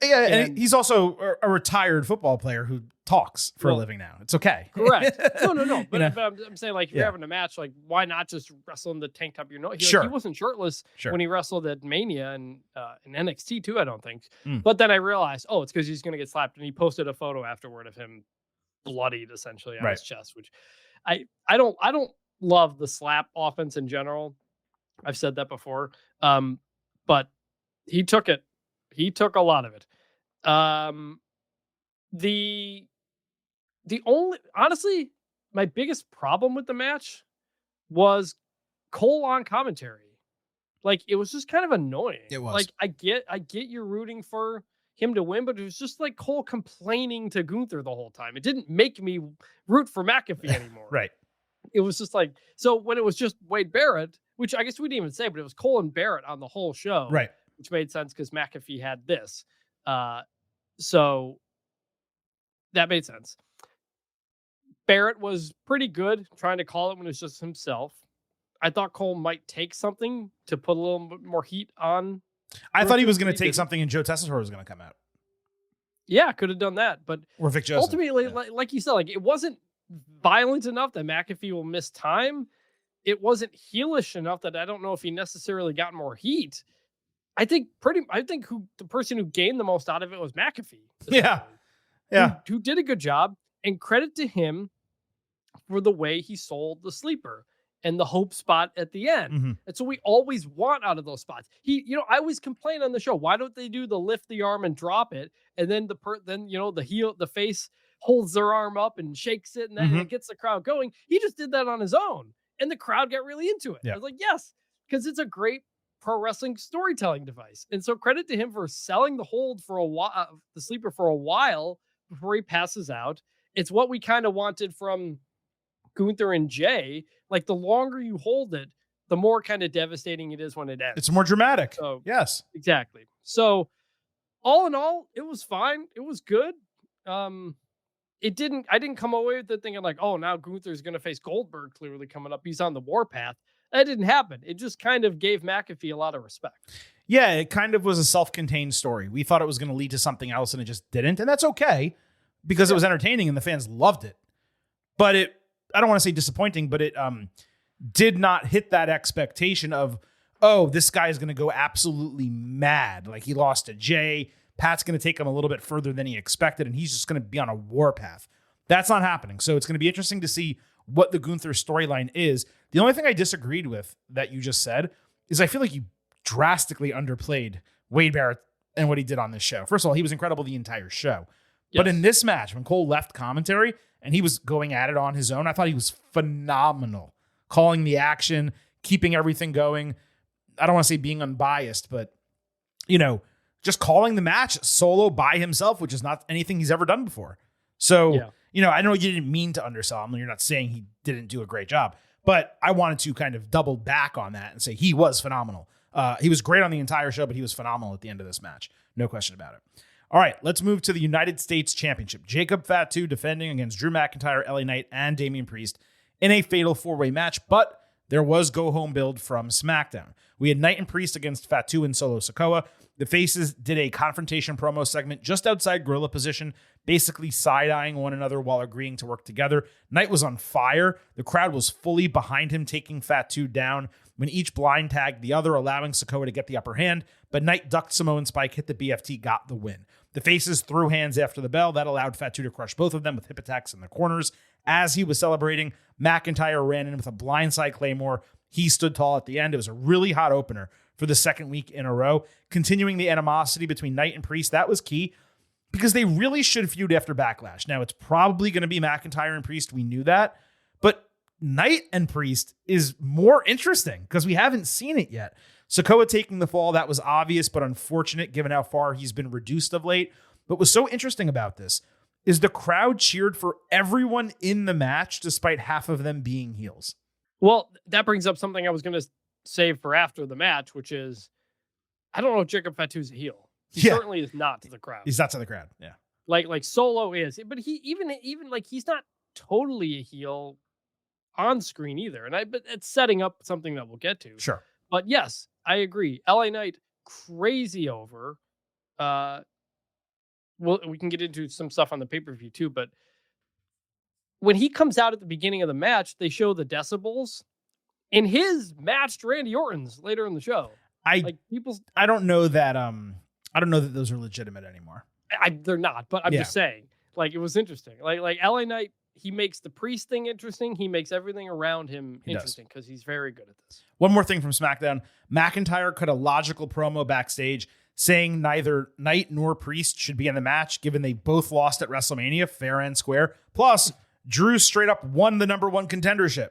Yeah, and he's also a retired football player who talks for a living now. It's okay. Correct. No. But, I'm saying, if you're having a match, why not just wrestle in the tank top? He wasn't shirtless when he wrestled at Mania and in NXT too, I don't think. But then I realized, it's because he's going to get slapped. And he posted a photo afterward of him bloodied essentially on his chest, which I don't love the slap offense in general. I've said that before. But he took it. He took a lot of it. Honestly, my biggest problem with the match was Cole on commentary. It was just kind of annoying. It was. I get you're rooting for him to win, but it was just Cole complaining to Gunther the whole time. It didn't make me root for McAfee anymore. Right. It was just so when it was just Wade Barrett, which I guess we didn't even say, but it was Cole and Barrett on the whole show. Right. Which made sense because McAfee had this. So that made sense. Barrett was pretty good trying to call it when it was just himself. I thought Cole might take something to put a little bit more heat on. I thought he was going to take something and Joe Tessitore was going to come out. Yeah, could have done that. But or Vic Joseph. Ultimately, like you said, it wasn't violent enough that McAfee will miss time. It wasn't heelish enough that I don't know if he necessarily got more heat. I think the person who gained the most out of it was McAfee. Yeah. Who did a good job, and credit to him for the way he sold the sleeper and the hope spot at the end. Mm-hmm. And so we always want out of those spots. I always complain on the show. Why don't they do the lift the arm and drop it? And then the face holds their arm up and shakes it and then it gets the crowd going. He just did that on his own. And the crowd got really into it. Yeah. I was like, yes, because it's a great pro wrestling storytelling device. And so credit to him for selling the hold for a while, the sleeper for a while before he passes out. It's what we kind of wanted from Gunther and Jay. The longer you hold it, the more kind of devastating it is when it ends. It's more dramatic. So, yes, exactly. So all in all, it was fine. It was good. I didn't come away with it thinking now Gunther's going to face Goldberg clearly coming up. He's on the warpath. That didn't happen. It just kind of gave McAfee a lot of respect. Yeah, it kind of was a self-contained story. We thought it was going to lead to something else, and it just didn't. And that's okay because it was entertaining and the fans loved it. But I don't want to say disappointing, but it did not hit that expectation of, this guy is going to go absolutely mad. He lost to Jay. Pat's going to take him a little bit further than he expected, and he's just going to be on a warpath. That's not happening. So it's going to be interesting to see what the Gunther storyline is. The only thing I disagreed with that you just said is I feel like you drastically underplayed Wade Barrett and what he did on this show. First of all, he was incredible the entire show. Yes. But in this match, when Cole left commentary and he was going at it on his own, I thought he was phenomenal. Calling the action, keeping everything going. I don't want to say being unbiased, but, just calling the match solo by himself, which is not anything he's ever done before. So I know you didn't mean to undersell him. You're not saying he didn't do a great job, but I wanted to kind of double back on that and say he was phenomenal. He was great on the entire show, but he was phenomenal at the end of this match. No question about it. All right, let's move to the United States Championship. Jacob Fatu defending against Drew McIntyre, LA Knight, and Damian Priest in a fatal four-way match, but there was go-home build from SmackDown. We had Knight and Priest against Fatu and Solo Sikoa. The faces did a confrontation promo segment just outside gorilla position, basically side-eyeing one another while agreeing to work together. Knight was on fire. The crowd was fully behind him, taking Fatu down when each blind tagged the other, allowing Sikoa to get the upper hand, but Knight ducked Samoan Spike, hit the BFT, got the win. The faces threw hands after the bell. That allowed Fatu to crush both of them with hip attacks in the corners. As he was celebrating, McIntyre ran in with a blindside Claymore. He stood tall at the end. It was a really hot opener for the second week in a row. Continuing the animosity between Knight and Priest, that was key because they really should feud after Backlash. Now, it's probably going to be McIntyre and Priest. We knew that. But Knight and Priest is more interesting because we haven't seen it yet. Sikoa taking the fall, that was obvious but unfortunate given how far he's been reduced of late. But what's so interesting about this is the crowd cheered for everyone in the match despite half of them being heels. Well, that brings up something I was going to save for after the match, which is, I don't know if Jacob Fatu's a heel. He certainly is not to the crowd. He's not to the crowd. Yeah. Like Solo is, but he even like he's not totally a heel on screen either. But it's setting up something that we'll get to. Sure. But yes, I agree. LA Knight, crazy over. Well, we can get into some stuff on the pay-per-view too, but when he comes out at the beginning of the match, they show the decibels, and his matched Randy Orton's later in the show. I don't know that those are legitimate anymore. They're not, but I'm just saying, like, it was interesting. Like LA Knight, he makes the Priest thing interesting. He makes everything around him interesting because he's very good at this. One more thing from SmackDown. McIntyre cut a logical promo backstage saying neither Knight nor Priest should be in the match, given they both lost at WrestleMania, fair and square. Plus, Drew straight up won the #1 contendership.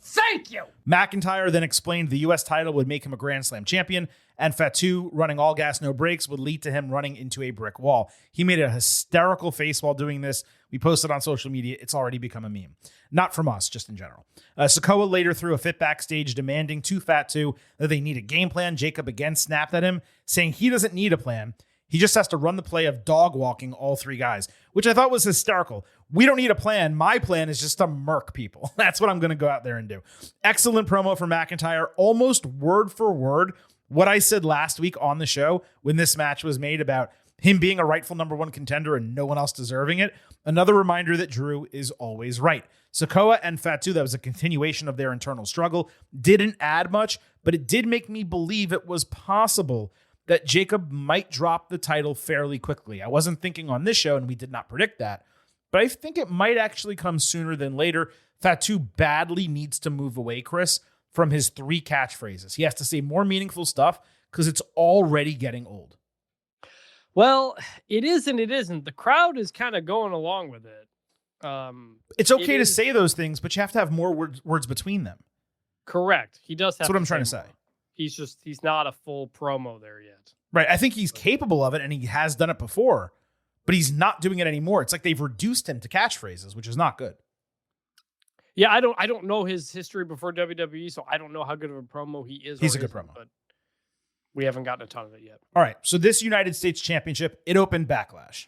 Thank you! McIntyre then explained the U.S. title would make him a Grand Slam champion, and Fatu running all gas, no brakes would lead to him running into a brick wall. He made a hysterical face while doing this. We posted on social media. It's already become a meme. Not from us, just in general. Sikoa later threw a fit backstage demanding to Fatu that they need a game plan. Jacob again snapped at him, saying he doesn't need a plan. He just has to run the play of dog walking all three guys, which I thought was hysterical. We don't need a plan. My plan is just to murk people. That's what I'm going to go out there and do. Excellent promo for McIntyre, almost word for word what I said last week on the show when this match was made about him being a rightful #1 contender and no one else deserving it. Another reminder that Drew is always right. Sikoa and Fatu, that was a continuation of their internal struggle, didn't add much, but it did make me believe it was possible that Jacob might drop the title fairly quickly. I wasn't thinking on this show, and we did not predict that, but I think it might actually come sooner than later. Fatu badly needs to move away, Chris, from his 3 catchphrases. He has to say more meaningful stuff because it's already getting old. Well, it is and it isn't. The crowd is kind of going along with it. It's okay to say those things, but you have to have more words between them. Correct. He does have That's what I'm trying to say. He's not a full promo there yet. Right. I think he's capable of it and he has done it before, but he's not doing it anymore. It's like they've reduced him to catchphrases, which is not good. Yeah, I don't know his history before WWE, so I don't know how good of a promo he is. He's a good promo. But we haven't gotten a ton of it yet. All right. So this United States Championship, it opened Backlash.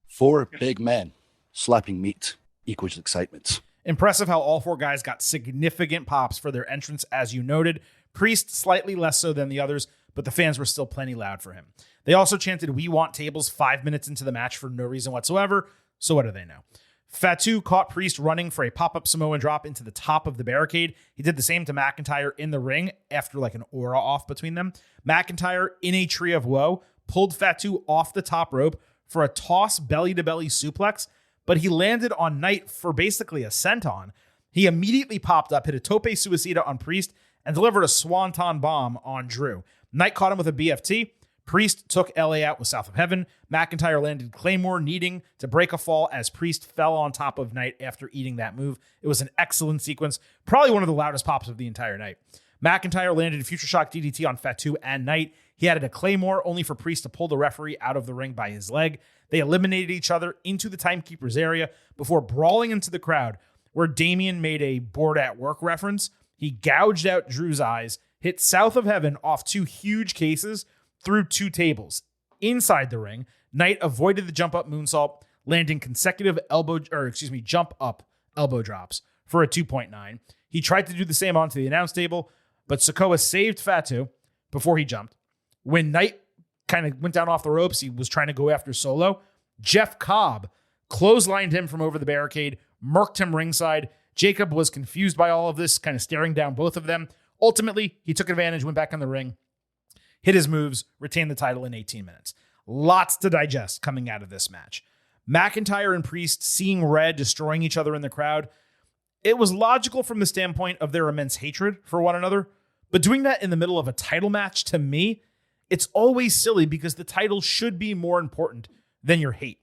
4 big men slapping meat equals excitement. Impressive how all 4 guys got significant pops for their entrance, as you noted. Priest slightly less so than the others, but the fans were still plenty loud for him. They also chanted, "We want tables" 5 minutes into the match for no reason whatsoever. So what do they know? Fatu caught Priest running for a pop-up Samoan drop into the top of the barricade. He did the same to McIntyre in the ring after like an aura off between them. McIntyre, in a tree of woe, pulled Fatu off the top rope for a toss belly-to-belly suplex, but he landed on Knight for basically a senton. He immediately popped up, hit a tope suicida on Priest, and delivered a swanton bomb on Drew. Knight caught him with a BFT. Priest took LA out with South of Heaven. McIntyre landed Claymore, needing to break a fall as Priest fell on top of Knight after eating that move. It was an excellent sequence, probably one of the loudest pops of the entire night. McIntyre landed a Future Shock DDT on Fatu and Knight. He added a Claymore, only for Priest to pull the referee out of the ring by his leg. They eliminated each other into the Timekeeper's area before brawling into the crowd, where Damian made a bored at work reference. He gouged out Drew's eyes, hit South of Heaven off 2 huge cases through 2 tables. Inside the ring, Knight avoided the jump up moonsault, landing consecutive jump up elbow drops for a 2.9. He tried to do the same onto the announce table, but Sikoa saved Fatu before he jumped. When Knight kind of went down off the ropes, he was trying to go after Solo. Jeff Cobb clotheslined him from over the barricade, murked him ringside. Jacob was confused by all of this, kind of staring down both of them. Ultimately, he took advantage, went back in the ring, hit his moves, retained the title in 18 minutes. Lots to digest coming out of this match. McIntyre and Priest seeing red, destroying each other in the crowd. It was logical from the standpoint of their immense hatred for one another, but doing that in the middle of a title match, to me, it's always silly because the title should be more important than your hate.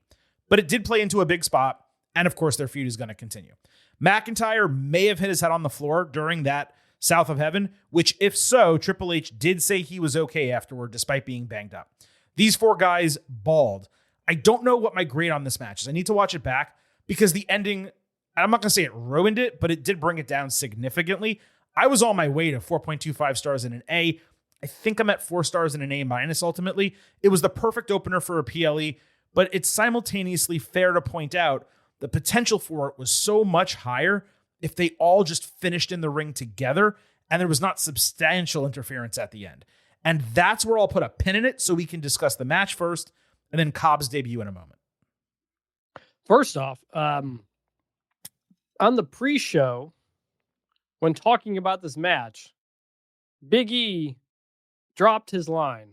But it did play into a big spot, and of course their feud is going to continue. McIntyre may have hit his head on the floor during that South of Heaven, which if so, Triple H did say he was okay afterward despite being banged up. These 4 guys bawled. I don't know what my grade on this match is. I need to watch it back because the ending, I'm not going to say it ruined it, but it did bring it down significantly. I was on my way to 4.25 stars and an A. I think I'm at 4 stars and an A minus ultimately. It was the perfect opener for a PLE, but it's simultaneously fair to point out the potential for it was so much higher if they all just finished in the ring together and there was not substantial interference at the end. And that's where I'll put a pin in it so we can discuss the match first and then Cobb's debut in a moment. First off, on the pre-show, when talking about this match, Big E dropped his line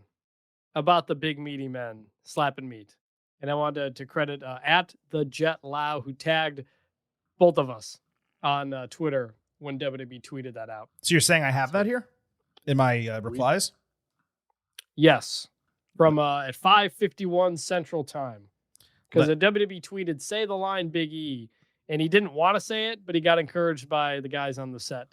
about the big meaty men slapping meat. And I wanted to credit at the Jet Lau, who tagged both of us on Twitter when WWE tweeted that out. So you're saying I have that here in my replies? Yes. From at 5:51 Central Time. Because the WWE tweeted, say the line Big E. And he didn't want to say it, but he got encouraged by the guys on the set.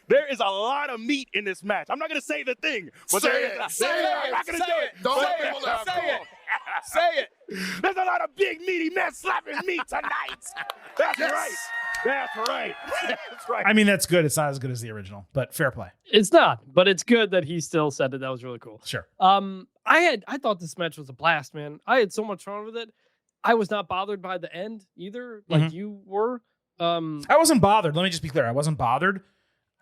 There is a lot of meat in this match. I'm not going to say the thing, but I'm not going to do it. Don't say let people laugh. Say it. Say it. There's a lot of big meaty men slapping meat tonight. That's right. That's right. That's right. I mean, that's good. It's not as good as the original, but fair play. It's not, but it's good that he still said it. That was really cool. Sure. I thought this match was a blast, man. I had so much fun with it. I was not bothered by the end either, like you were. I wasn't bothered. Let me just be clear. I wasn't bothered.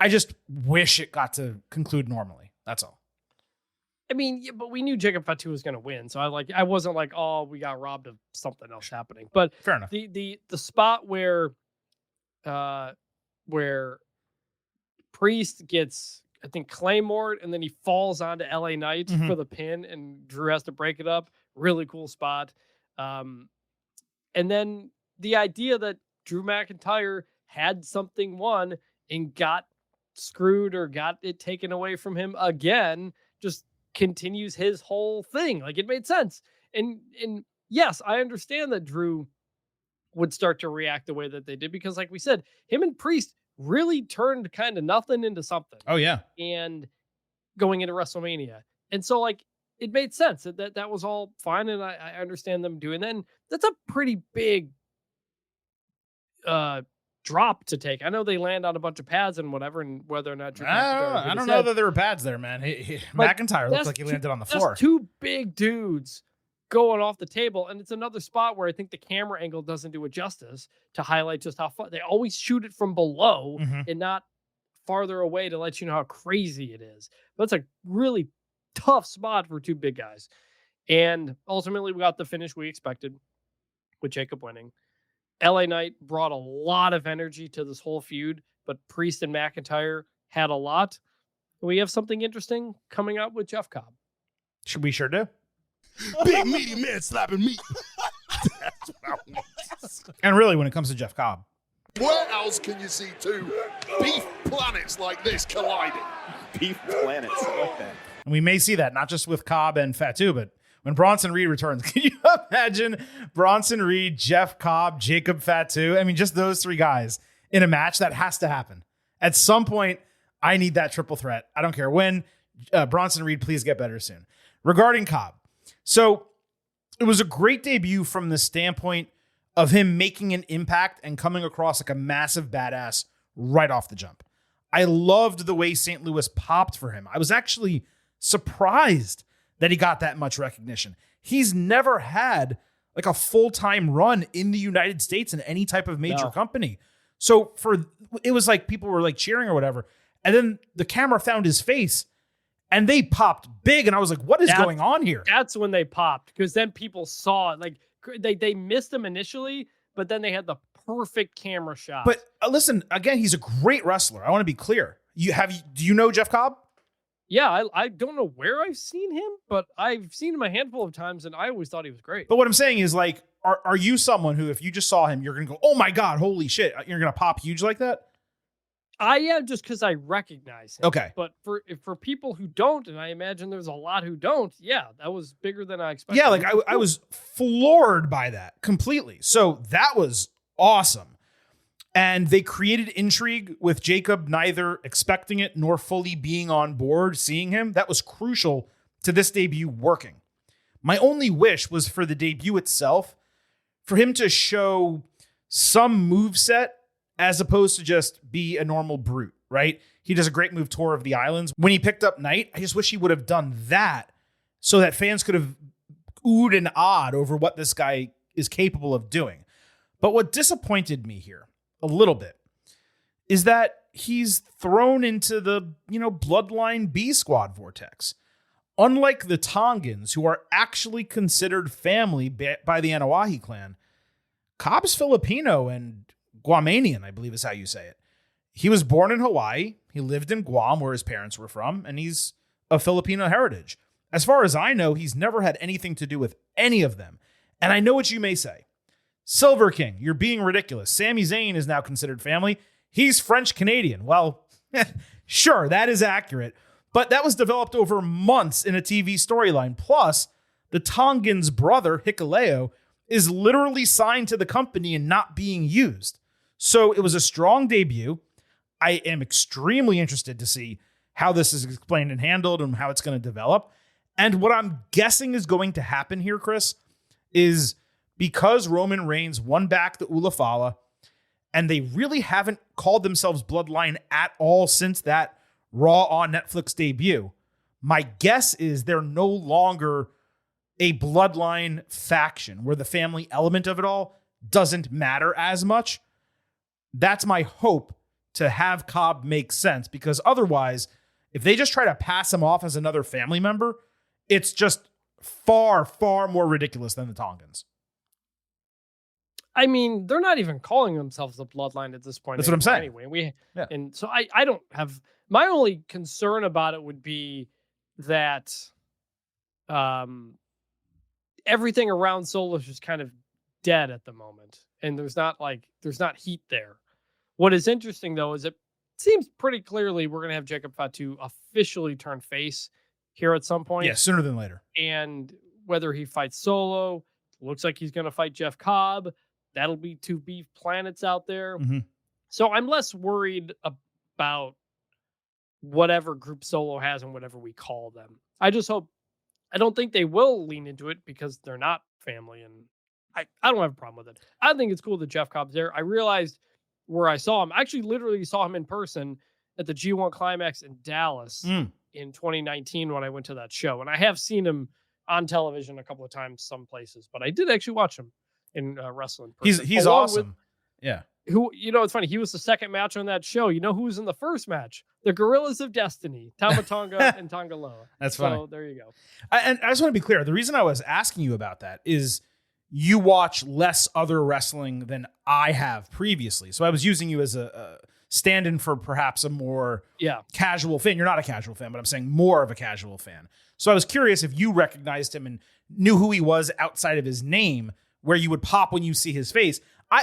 I just wish it got to conclude normally. That's all. I mean, yeah, but we knew Jacob Fatu was going to win, so I wasn't like, oh, we got robbed of something else happening. But fair enough. The spot where Priest gets, I think, Claymore, and then he falls onto LA Knight for the pin, and Drew has to break it up. Really cool spot. And then the idea that Drew McIntyre had something won and got screwed or got it taken away from him again just continues his whole thing. Like, it made sense. And yes, I understand that Drew would start to react the way that they did because, like we said, him and Priest really turned kind of nothing into something. Oh, yeah. And going into WrestleMania. And so, like, it made sense that was all fine, and I understand them doing that. And that's a pretty big drop to take. I know they land on a bunch of pads and whatever, and whether or not Drew I don't know that there were pads there, man. McIntyre looked like he landed on the floor. That's 2 big dudes going off the table, and it's another spot where I think the camera angle doesn't do it justice to highlight just how fun. They always shoot it from below and not farther away to let you know how crazy it is. But it's a really tough spot for 2 big guys. And ultimately, we got the finish we expected with Jacob winning. LA Knight brought a lot of energy to this whole feud, but Priest and McIntyre had a lot. We have something interesting coming up with Jeff Cobb. We sure do. Big meaty men slapping meat. That's what I want. And really, when it comes to Jeff Cobb, Where else can you see 2 beef planets like this colliding? Beef planets, I like that. and we may see that not just with Cobb and Fatu, but when Bronson Reed returns. Can you imagine Bronson Reed, Jeff Cobb, Jacob Fatu? I mean, just those 3 guys in a match. That has to happen. At some point, I need that triple threat. I don't care when. Bronson Reed, please get better soon. Regarding Cobb. So it was a great debut from the standpoint of him making an impact and coming across like a massive badass right off the jump. I loved the way St. Louis popped for him. I was actually surprised that he got that much recognition. He's never had like a full-time run in the United States in any type of major company. So it was like people were like cheering or whatever. And then the camera found his face and they popped big. And I was like, what is going on here? That's when they popped, because then people saw it. Like they missed him initially, but then they had the perfect camera shot. But listen, again, he's a great wrestler. I want to be clear. Do you know Jeff Cobb? Yeah, I don't know where I've seen him, but I've seen him a handful of times, and I always thought he was great. But what I'm saying is, like, are you someone who, if you just saw him, you're going to go, oh my God, holy shit, you're going to pop huge like that? I am, just because I recognize him. Okay. But for people who don't, and I imagine there's a lot who don't, yeah, that was bigger than I expected. Yeah, like I was floored by that completely. So that was awesome. And they created intrigue with Jacob neither expecting it nor fully being on board seeing him. That was crucial to this debut working. My only wish was for the debut itself, for him to show some moveset as opposed to just be a normal brute, right? He does a great move, Tour of the Islands. When he picked up Knight, I just wish he would have done that so that fans could have oohed and ahed over what this guy is capable of doing. But what disappointed me here a little bit is that he's thrown into the, bloodline B squad vortex. Unlike the Tongans, who are actually considered family by the Anawahi clan, Cobb's Filipino and Guamanian, I believe is how you say it. He was born in Hawaii. He lived in Guam, where his parents were from, and he's of Filipino heritage. As far as I know, he's never had anything to do with any of them. And I know what you may say. Silver King, you're being ridiculous. Sami Zayn is now considered family. He's French-Canadian. Well, sure, that is accurate. But that was developed over months in a TV storyline. Plus, the Tongan's brother, Hikuleo, is literally signed to the company and not being used. So it was a strong debut. I am extremely interested to see how this is explained and handled and how it's going to develop. And what I'm guessing is going to happen here, Chris, is because Roman Reigns won back the Ulafala, and they really haven't called themselves Bloodline at all since that Raw on Netflix debut. My guess is they're no longer a Bloodline faction where the family element of it all doesn't matter as much. That's my hope, to have Cobb make sense, because otherwise, if they just try to pass him off as another family member, it's just far, far more ridiculous than the Tongans. I mean, they're not even calling themselves the Bloodline at this point. That's what I'm saying. Anyway, and so I don't have, my only concern about it would be that everything around Solo is just kind of dead at the moment, and there's not heat there. What is interesting though is it seems pretty clearly we're going to have Jacob Fatu officially turn face here at some point. Yeah, sooner than later. And whether he fights Solo, looks like he's going to fight Jeff Cobb. That'll be two beef planets out there. Mm-hmm. So I'm less worried about whatever group Solo has and whatever we call them. I just hope, I don't think they will lean into it because they're not family, and I don't have a problem with it. I think it's cool that Jeff Cobb's there. I realized where I saw him. I actually literally saw him in person at the G1 Climax in Dallas in 2019 when I went to that show. And I have seen him on television a couple of times, some places, but I did actually watch him in wrestling. He's awesome. Yeah. Who, it's funny. He was the second match on that show. You know who was in the first match? The Gorillas of Destiny, Tama Tonga and Tongaloa. That's funny. So there you go. And I just want to be clear. The reason I was asking you about that is you watch less other wrestling than I have previously. So I was using you as a stand-in for perhaps a more casual fan. You're not a casual fan, but I'm saying more of a casual fan. So I was curious if you recognized him and knew who he was outside of his name, where you would pop when you see his face.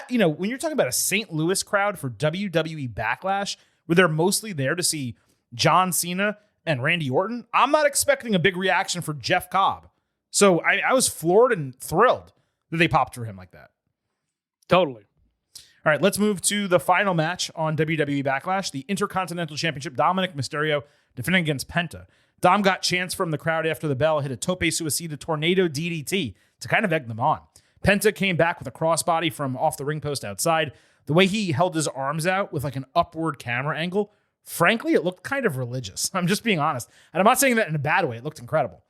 When you're talking about a St. Louis crowd for WWE Backlash, where they're mostly there to see John Cena and Randy Orton, I'm not expecting a big reaction for Jeff Cobb. So I was floored and thrilled that they popped for him like that. Totally. All right, let's move to the final match on WWE Backlash, the Intercontinental Championship. Dominic Mysterio defending against Penta. Dom got chants from the crowd after the bell, hit a tope suicida tornado DDT to kind of egg them on. Penta came back with a crossbody from off the ring post outside. The way he held his arms out with like an upward camera angle, frankly, it looked kind of religious. I'm just being honest. And I'm not saying that in a bad way. It looked incredible.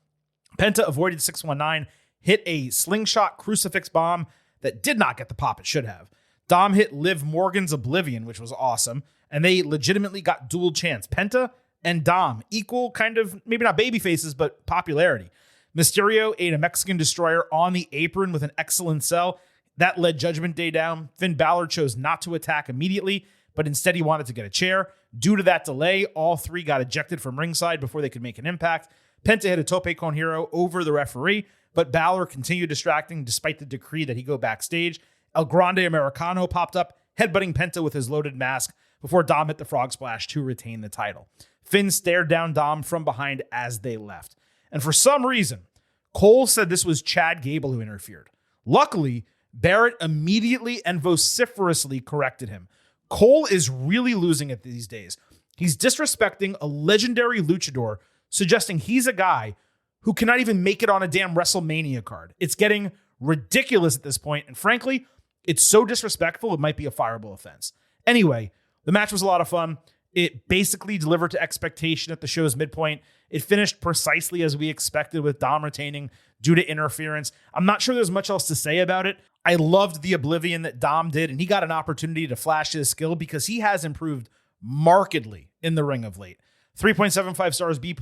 Penta avoided 619, hit a slingshot crucifix bomb that did not get the pop it should have. Dom hit Liv Morgan's Oblivion, which was awesome. And they legitimately got dual chants. Penta and Dom, equal kind of, maybe not baby faces, but popularity. Mysterio ate a Mexican Destroyer on the apron with an excellent sell. That led Judgment Day down. Finn Balor chose not to attack immediately, but instead he wanted to get a chair. Due to that delay, all three got ejected from ringside before they could make an impact. Penta hit a tope con hero over the referee, but Balor continued distracting despite the decree that he go backstage. El Grande Americano popped up, headbutting Penta with his loaded mask before Dom hit the frog splash to retain the title. Finn stared down Dom from behind as they left. And for some reason, Cole said this was Chad Gable who interfered. Luckily, Barrett immediately and vociferously corrected him. Cole is really losing it these days. He's disrespecting a legendary luchador, suggesting he's a guy who cannot even make it on a damn WrestleMania card. It's getting ridiculous at this point, and frankly, it's so disrespectful it might be a fireable offense. Anyway, the match was a lot of fun. It basically delivered to expectation at the show's midpoint. It finished precisely as we expected with Dom retaining due to interference. I'm not sure there's much else to say about it. I loved the Oblivion that Dom did, and he got an opportunity to flash his skill because he has improved markedly in the ring of late. 3.75 stars B+.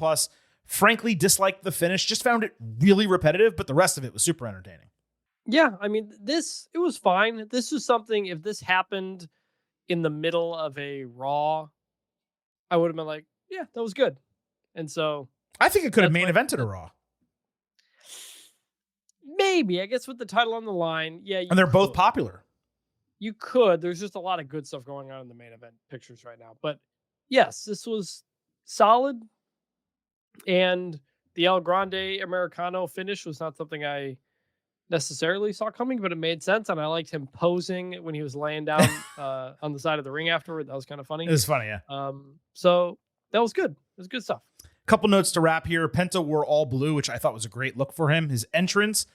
Frankly, disliked the finish. Just found it really repetitive, but the rest of it was super entertaining. Yeah, I mean, it was fine. This was something, if this happened in the middle of a Raw, I would have been like, yeah, that was good. And so I think it could have main evented a Raw. Maybe, I guess with the title on the line. Yeah. And they're both popular. You could. There's just a lot of good stuff going on in the main event pictures right now. But yes, this was solid. And the El Grande Americano finish was not something I necessarily saw coming, but it made sense. And I liked him posing when he was laying down on the side of the ring afterward. That was kind of funny. It was funny, yeah. So that was good. It was good stuff. Couple notes to wrap here. Penta wore all blue, which I thought was a great look for him. His entrance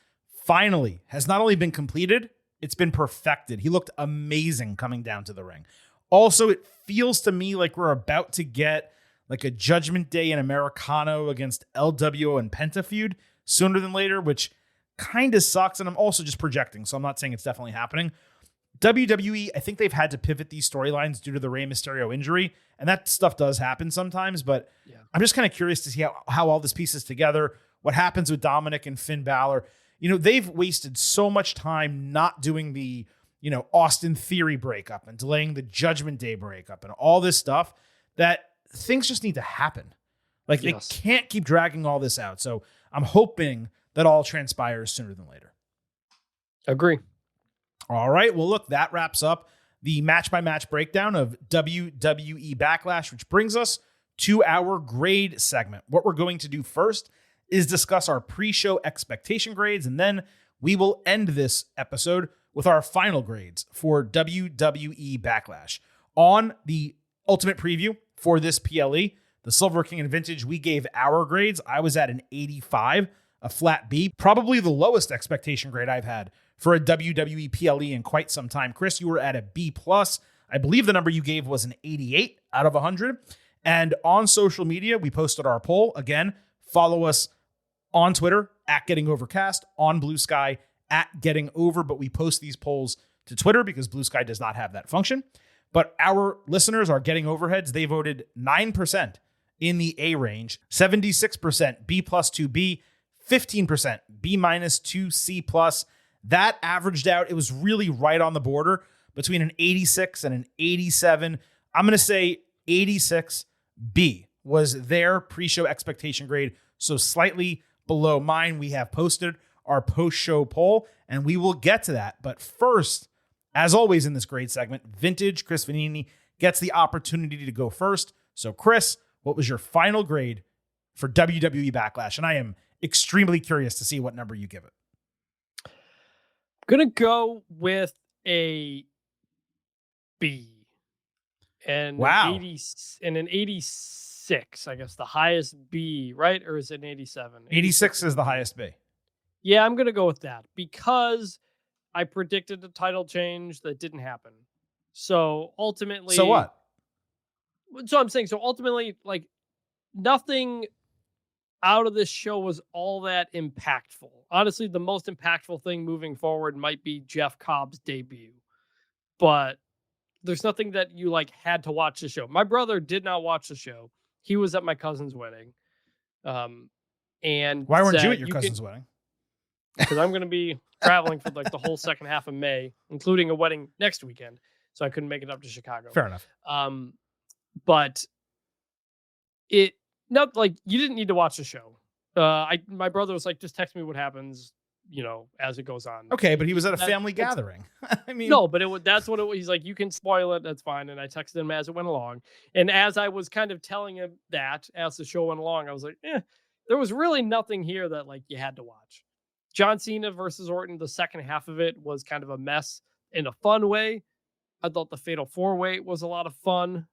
finally has not only been completed, it's been perfected. He looked amazing coming down to the ring. Also, it feels to me like we're about to get like a Judgment Day and Americano against LWO and Penta feud sooner than later, which kind of sucks. And I'm also just projecting, so I'm not saying it's definitely happening. WWE, I think they've had to pivot these storylines due to the Rey Mysterio injury, and that stuff does happen sometimes, but yeah. I'm just kind of curious to see how all this pieces together, what happens with Dominic and Finn Balor. You know, they've wasted so much time not doing the, Austin Theory breakup and delaying the Judgment Day breakup and all this stuff that things just need to happen. Like, They can't keep dragging all this out. So I'm hoping that all transpires sooner than later. Agree. All right. Well, look, that wraps up the match-by-match breakdown of WWE Backlash, which brings us to our grade segment. What we're going to do first is discuss our pre-show expectation grades, and then we will end this episode with our final grades for WWE Backlash. On the Ultimate Preview for this PLE, the Silver King and Vintage, we gave our grades. I was at an 85, a flat B, probably the lowest expectation grade I've had for a WWE PLE in quite some time. Chris, you were at a B+. I believe the number you gave was an 88 out of 100. And on social media, we posted our poll. Again, follow us on Twitter at GettingOvercast, on Blue Sky at GettingOver, but we post these polls to Twitter because Blue Sky does not have that function. But our listeners, our Getting Overheads, they voted 9% in the A range, 76% B+ 2B, 15% B- 2C+. That averaged out, it was really right on the border between an 86 and an 87. I'm going to say 86B was their pre-show expectation grade, so slightly below mine. We have posted our post-show poll, and we will get to that. But first, as always in this grade segment, Vintage Chris Vanini gets the opportunity to go first. So Chris, what was your final grade for WWE Backlash? And I am extremely curious to see what number you give it. Gonna go with a B. And Wow. An 86, I guess the highest B, right? Or is it an 87? 86 is the highest B. Yeah, I'm going to go with that because I predicted a title change that didn't happen. So ultimately. So what? So I'm saying, so ultimately, like, nothing out of this show was all that impactful. Honestly, the most impactful thing moving forward might be Jeff Cobb's debut. But there's nothing that you like had to watch the show. My brother did not watch the show. He was at my cousin's wedding. And Why weren't you at your cousin's wedding? Because I'm going to be traveling for like the whole second half of May, including a wedding next weekend. So I couldn't make it up to Chicago. Fair enough. But you didn't need to watch the show. My brother was like, just text me what happens, as it goes on. Okay, but he was at a family gathering. I mean, no, but that's what it was. He's like, you can spoil it. That's fine. And I texted him as it went along. And as I was kind of telling him that as the show went along, I was like, there was really nothing here that like you had to watch. John Cena versus Orton, the second half of it was kind of a mess in a fun way. I thought the Fatal 4-Way was a lot of fun.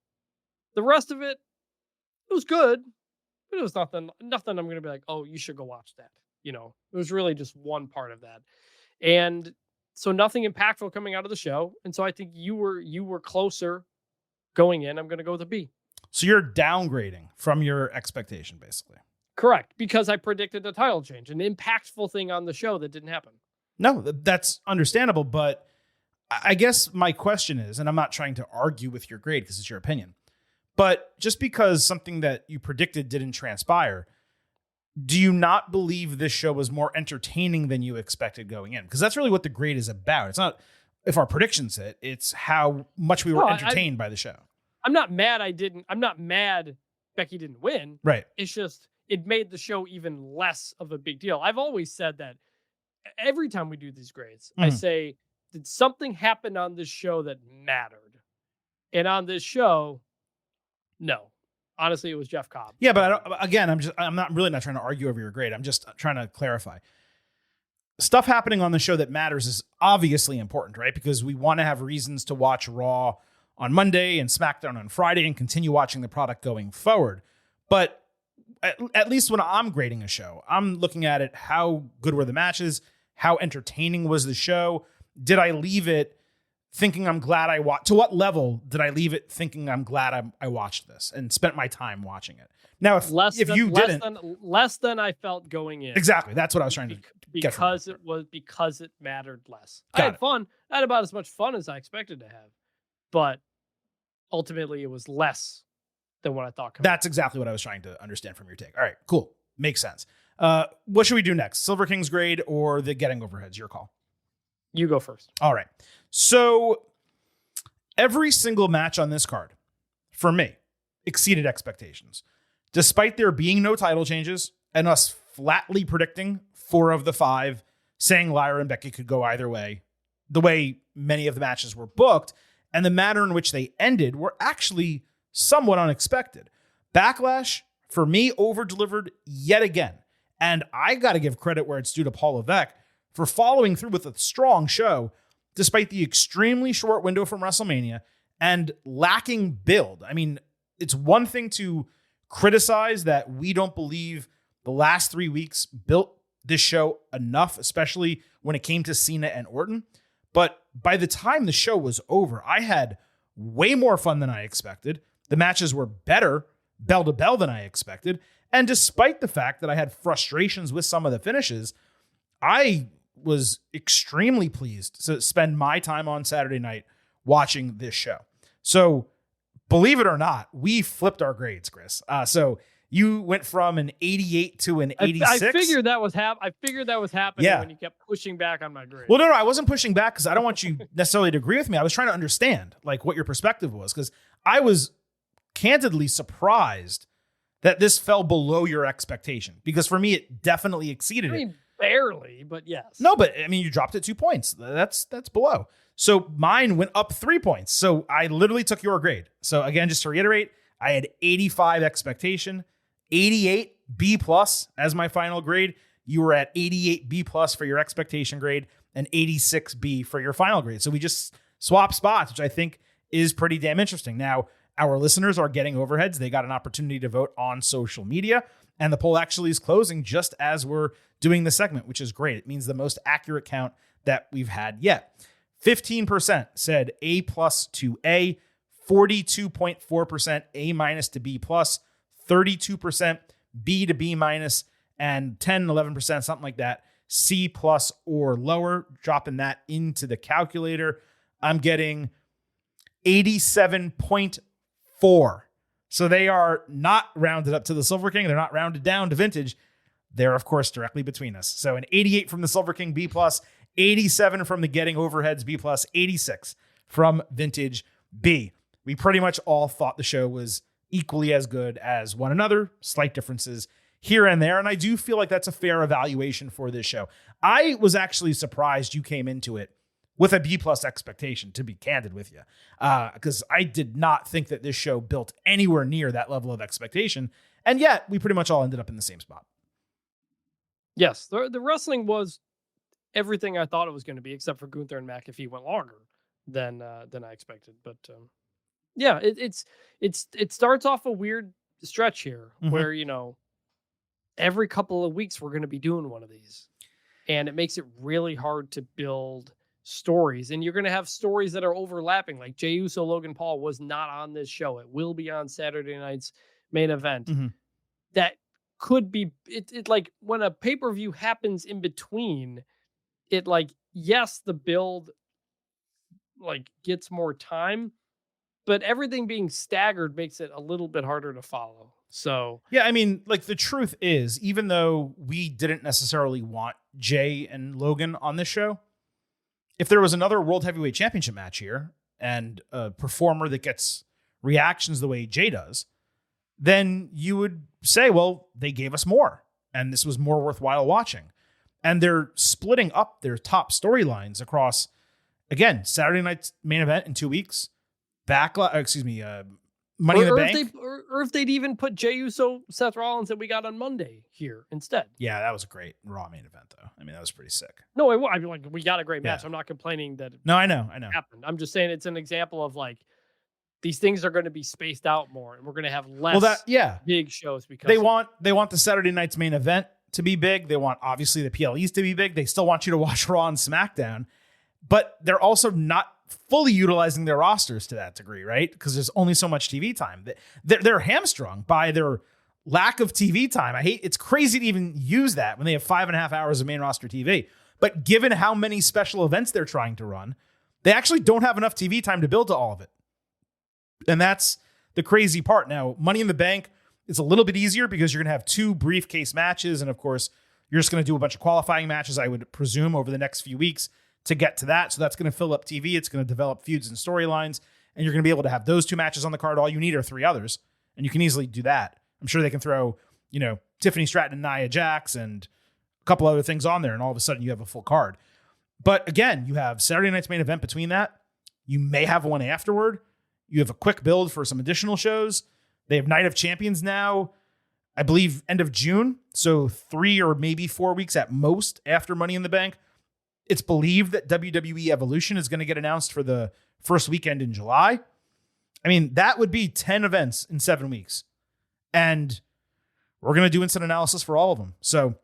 The rest of it was good, but it was nothing I'm going to be like, oh, you should go watch that. It was really just one part of that. And so nothing impactful coming out of the show. And so I think you were closer going in. I'm going to go with a B. So you're downgrading from your expectation, basically. Correct. Because I predicted a title change, an impactful thing on the show that didn't happen. No, that's understandable. But I guess my question is, and I'm not trying to argue with your grade because it's your opinion, but just because something that you predicted didn't transpire, do you not believe this show was more entertaining than you expected going in? Because that's really what the grade is about. It's not if our predictions hit, it's how much we were entertained by the show. I'm not mad Becky didn't win. Right. It's just, it made the show even less of a big deal. I've always said that every time we do these grades, I say, did something happen on this show that mattered? And on this show, no. Honestly, it was Jeff Cobb. Yeah, but I'm not really trying to argue over your grade. I'm just trying to clarify. Stuff happening on the show that matters is obviously important, right? Because we want to have reasons to watch Raw on Monday and SmackDown on Friday and continue watching the product going forward. But at least when I'm grading a show, I'm looking at it, how good were the matches? How entertaining was the show? Did I leave it thinking I'm glad I watched? To what level did I leave it thinking I'm glad I watched this and spent my time watching it? Now, if you didn't, less than I felt going in. Exactly, that's what I was trying to get from because it mattered less. I had fun. I had about as much fun as I expected to have, but ultimately it was less than what I thought. That's exactly what I was trying to understand from your take. All right, cool, makes sense. What should we do next? Silver King's grade or the getting overheads? Your call. You go first. All right. So every single match on this card, for me, exceeded expectations. Despite there being no title changes and us flatly predicting 4 of the 5, saying Lyra and Becky could go either way, the way many of the matches were booked and the manner in which they ended were actually somewhat unexpected. Backlash, for me, over-delivered yet again. And I got to give credit where it's due to Paul Levesque for following through with a strong show, despite the extremely short window from WrestleMania and lacking build. I mean, it's one thing to criticize that we don't believe the last 3 weeks built this show enough, especially when it came to Cena and Orton. But by the time the show was over, I had way more fun than I expected. The matches were better bell to bell than I expected. And despite the fact that I had frustrations with some of the finishes, I was extremely pleased to spend my time on Saturday night watching this show. So believe it or not, we flipped our grades, Chris. So you went from an 88 to an 86. I figured that was happening when you kept pushing back on my grade. Well, no, I wasn't pushing back because I don't want you necessarily to agree with me. I was trying to understand like what your perspective was, because I was candidly surprised that this fell below your expectation, because for me, it definitely exceeded it. Barely, but yes. No, but I mean, you dropped it 2 points. That's below. So mine went up 3 points. So I literally took your grade. So again, just to reiterate, I had 85 expectation, 88 B plus as my final grade. You were at 88 B plus for your expectation grade and 86 B for your final grade. So we just swapped spots, which I think is pretty damn interesting. Now, our listeners are getting overheads. They got an opportunity to vote on social media, and the poll actually is closing just as we're doing the segment, which is great. It means the most accurate count that we've had yet. 15% said A+ to A, 42.4% A- to B+, 32% B to B-, and 10-11%, something like that, C+ or lower. Dropping that into the calculator, I'm getting 87.4. So they are not rounded up to the Silver King. They're not rounded down to Vintage. They're, of course, directly between us. So an 88 from the Silver King, B+, 87 from the Getting Overheads, B+, 86 from Vintage, B. We pretty much all thought the show was equally as good as one another, slight differences here and there. And I do feel like that's a fair evaluation for this show. I was actually surprised you came into it with a B+ expectation, to be candid with you, because I did not think that this show built anywhere near that level of expectation. And yet we pretty much all ended up in the same spot. Yes, the wrestling was everything I thought it was going to be, except for Gunther and McAfee went longer than I expected. But yeah, it starts off a weird stretch here where, you know, every couple of weeks we're going to be doing one of these, and it makes it really hard to build stories. And you're going to have stories that are overlapping. Like Jey Uso, Logan Paul was not on this show. It will be on Saturday night's main event. That could be it like when a pay-per-view happens in between it, like, yes, the build like gets more time, but everything being staggered makes it a little bit harder to follow. So yeah, I mean, like, the truth is, even though we didn't necessarily want Jay and Logan on this show, if there was another World Heavyweight Championship match here and a performer that gets reactions the way Jay does, then you would say, well, they gave us more, and this was more worthwhile watching. And they're splitting up their top storylines across, again, Saturday night's main event in 2 weeks, Money in the Bank. Or if they'd even put Jey Uso, Seth Rollins that we got on Monday here instead. Yeah, that was a great Raw main event, though. I mean, that was pretty sick. No, I mean, like, we got a great match. I'm not complaining that. No, I know. Happened. I'm just saying it's an example of, like, these things are going to be spaced out more, and we're going to have less big shows because they want the Saturday night's main event to be big. They want, obviously, the PLEs to be big. They still want you to watch Raw and SmackDown, but they're also not fully utilizing their rosters to that degree, right? Because there's only so much TV time. They're hamstrung by their lack of TV time. It's crazy to even use that when they have 5.5 hours of main roster TV. But given how many special events they're trying to run, they actually don't have enough TV time to build to all of it. And that's the crazy part. Now, Money in the Bank is a little bit easier because you're going to have 2 briefcase matches. And of course, you're just going to do a bunch of qualifying matches, I would presume, over the next few weeks to get to that. So that's going to fill up TV. It's going to develop feuds and storylines. And you're going to be able to have those 2 matches on the card. All you need are 3 others. And you can easily do that. I'm sure they can throw, Tiffany Stratton and Nia Jax and a couple other things on there. And all of a sudden you have a full card. But again, you have Saturday night's main event between that. You may have one afterward. You have a quick build for some additional shows. They have Night of Champions now, I believe, end of June. So 3 or maybe 4 weeks at most after Money in the Bank. It's believed that WWE Evolution is going to get announced for the first weekend in July. I mean, that would be 10 events in 7 weeks. And we're going to do instant analysis for all of them. So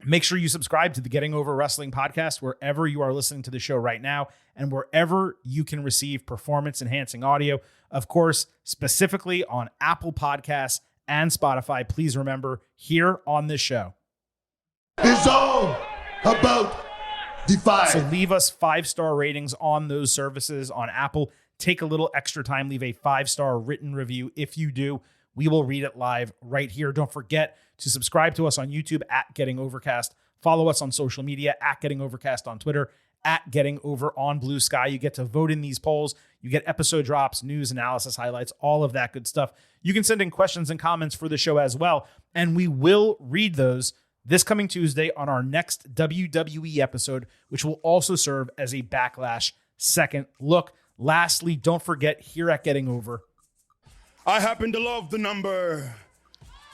make sure you subscribe to the Getting Over Wrestling podcast wherever you are listening to the show right now and wherever you can receive performance-enhancing audio. Of course, specifically on Apple Podcasts and Spotify. Please remember, here on this show, It's all about Defy. so leave us 5-star ratings on those services. On Apple, take a little extra time. Leave a 5-star written review. If you do, we will read it live right here. Don't forget to subscribe to us on YouTube at Getting Overcast. Follow us on social media at Getting Overcast on Twitter, at Getting Over on Blue Sky. You get to vote in these polls. You get episode drops, news, analysis, highlights, all of that good stuff. You can send in questions and comments for the show as well, and we will read those this coming Tuesday on our next WWE episode, which will also serve as a Backlash second look. Lastly, don't forget, here at Getting Over, I happen to love the number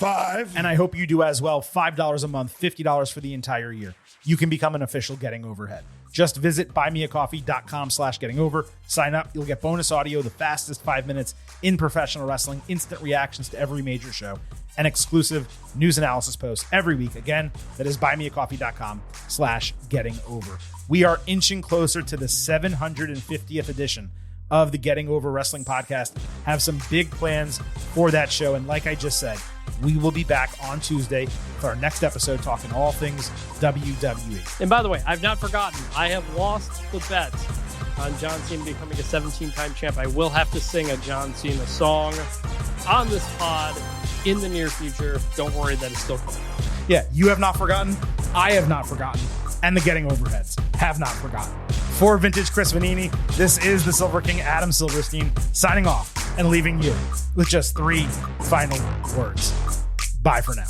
5. And I hope you do as well. $5 a month, $50 for the entire year. You can become an official Getting Overhead. Just visit buymeacoffee.com/gettingover. Sign up. You'll get bonus audio, the fastest 5 minutes in professional wrestling, instant reactions to every major show, and exclusive news analysis posts every week. Again, that is buymeacoffee.com/gettingover. We are inching closer to the 750th edition of the Getting Over Wrestling Podcast. Have some big plans for that show. And like I just said, we will be back on Tuesday for our next episode talking all things WWE. And by the way, I've not forgotten, I have lost the bet on John Cena becoming a 17-time champ. I will have to sing a John Cena song on this pod in the near future. Don't worry, that is still coming. Yeah, you have not forgotten. I have not forgotten. And the Getting Overheads have not forgotten. For Vintage Chris Vanini, this is the Silver King, Adam Silverstein, signing off and leaving you with just 3 final words. Bye for now.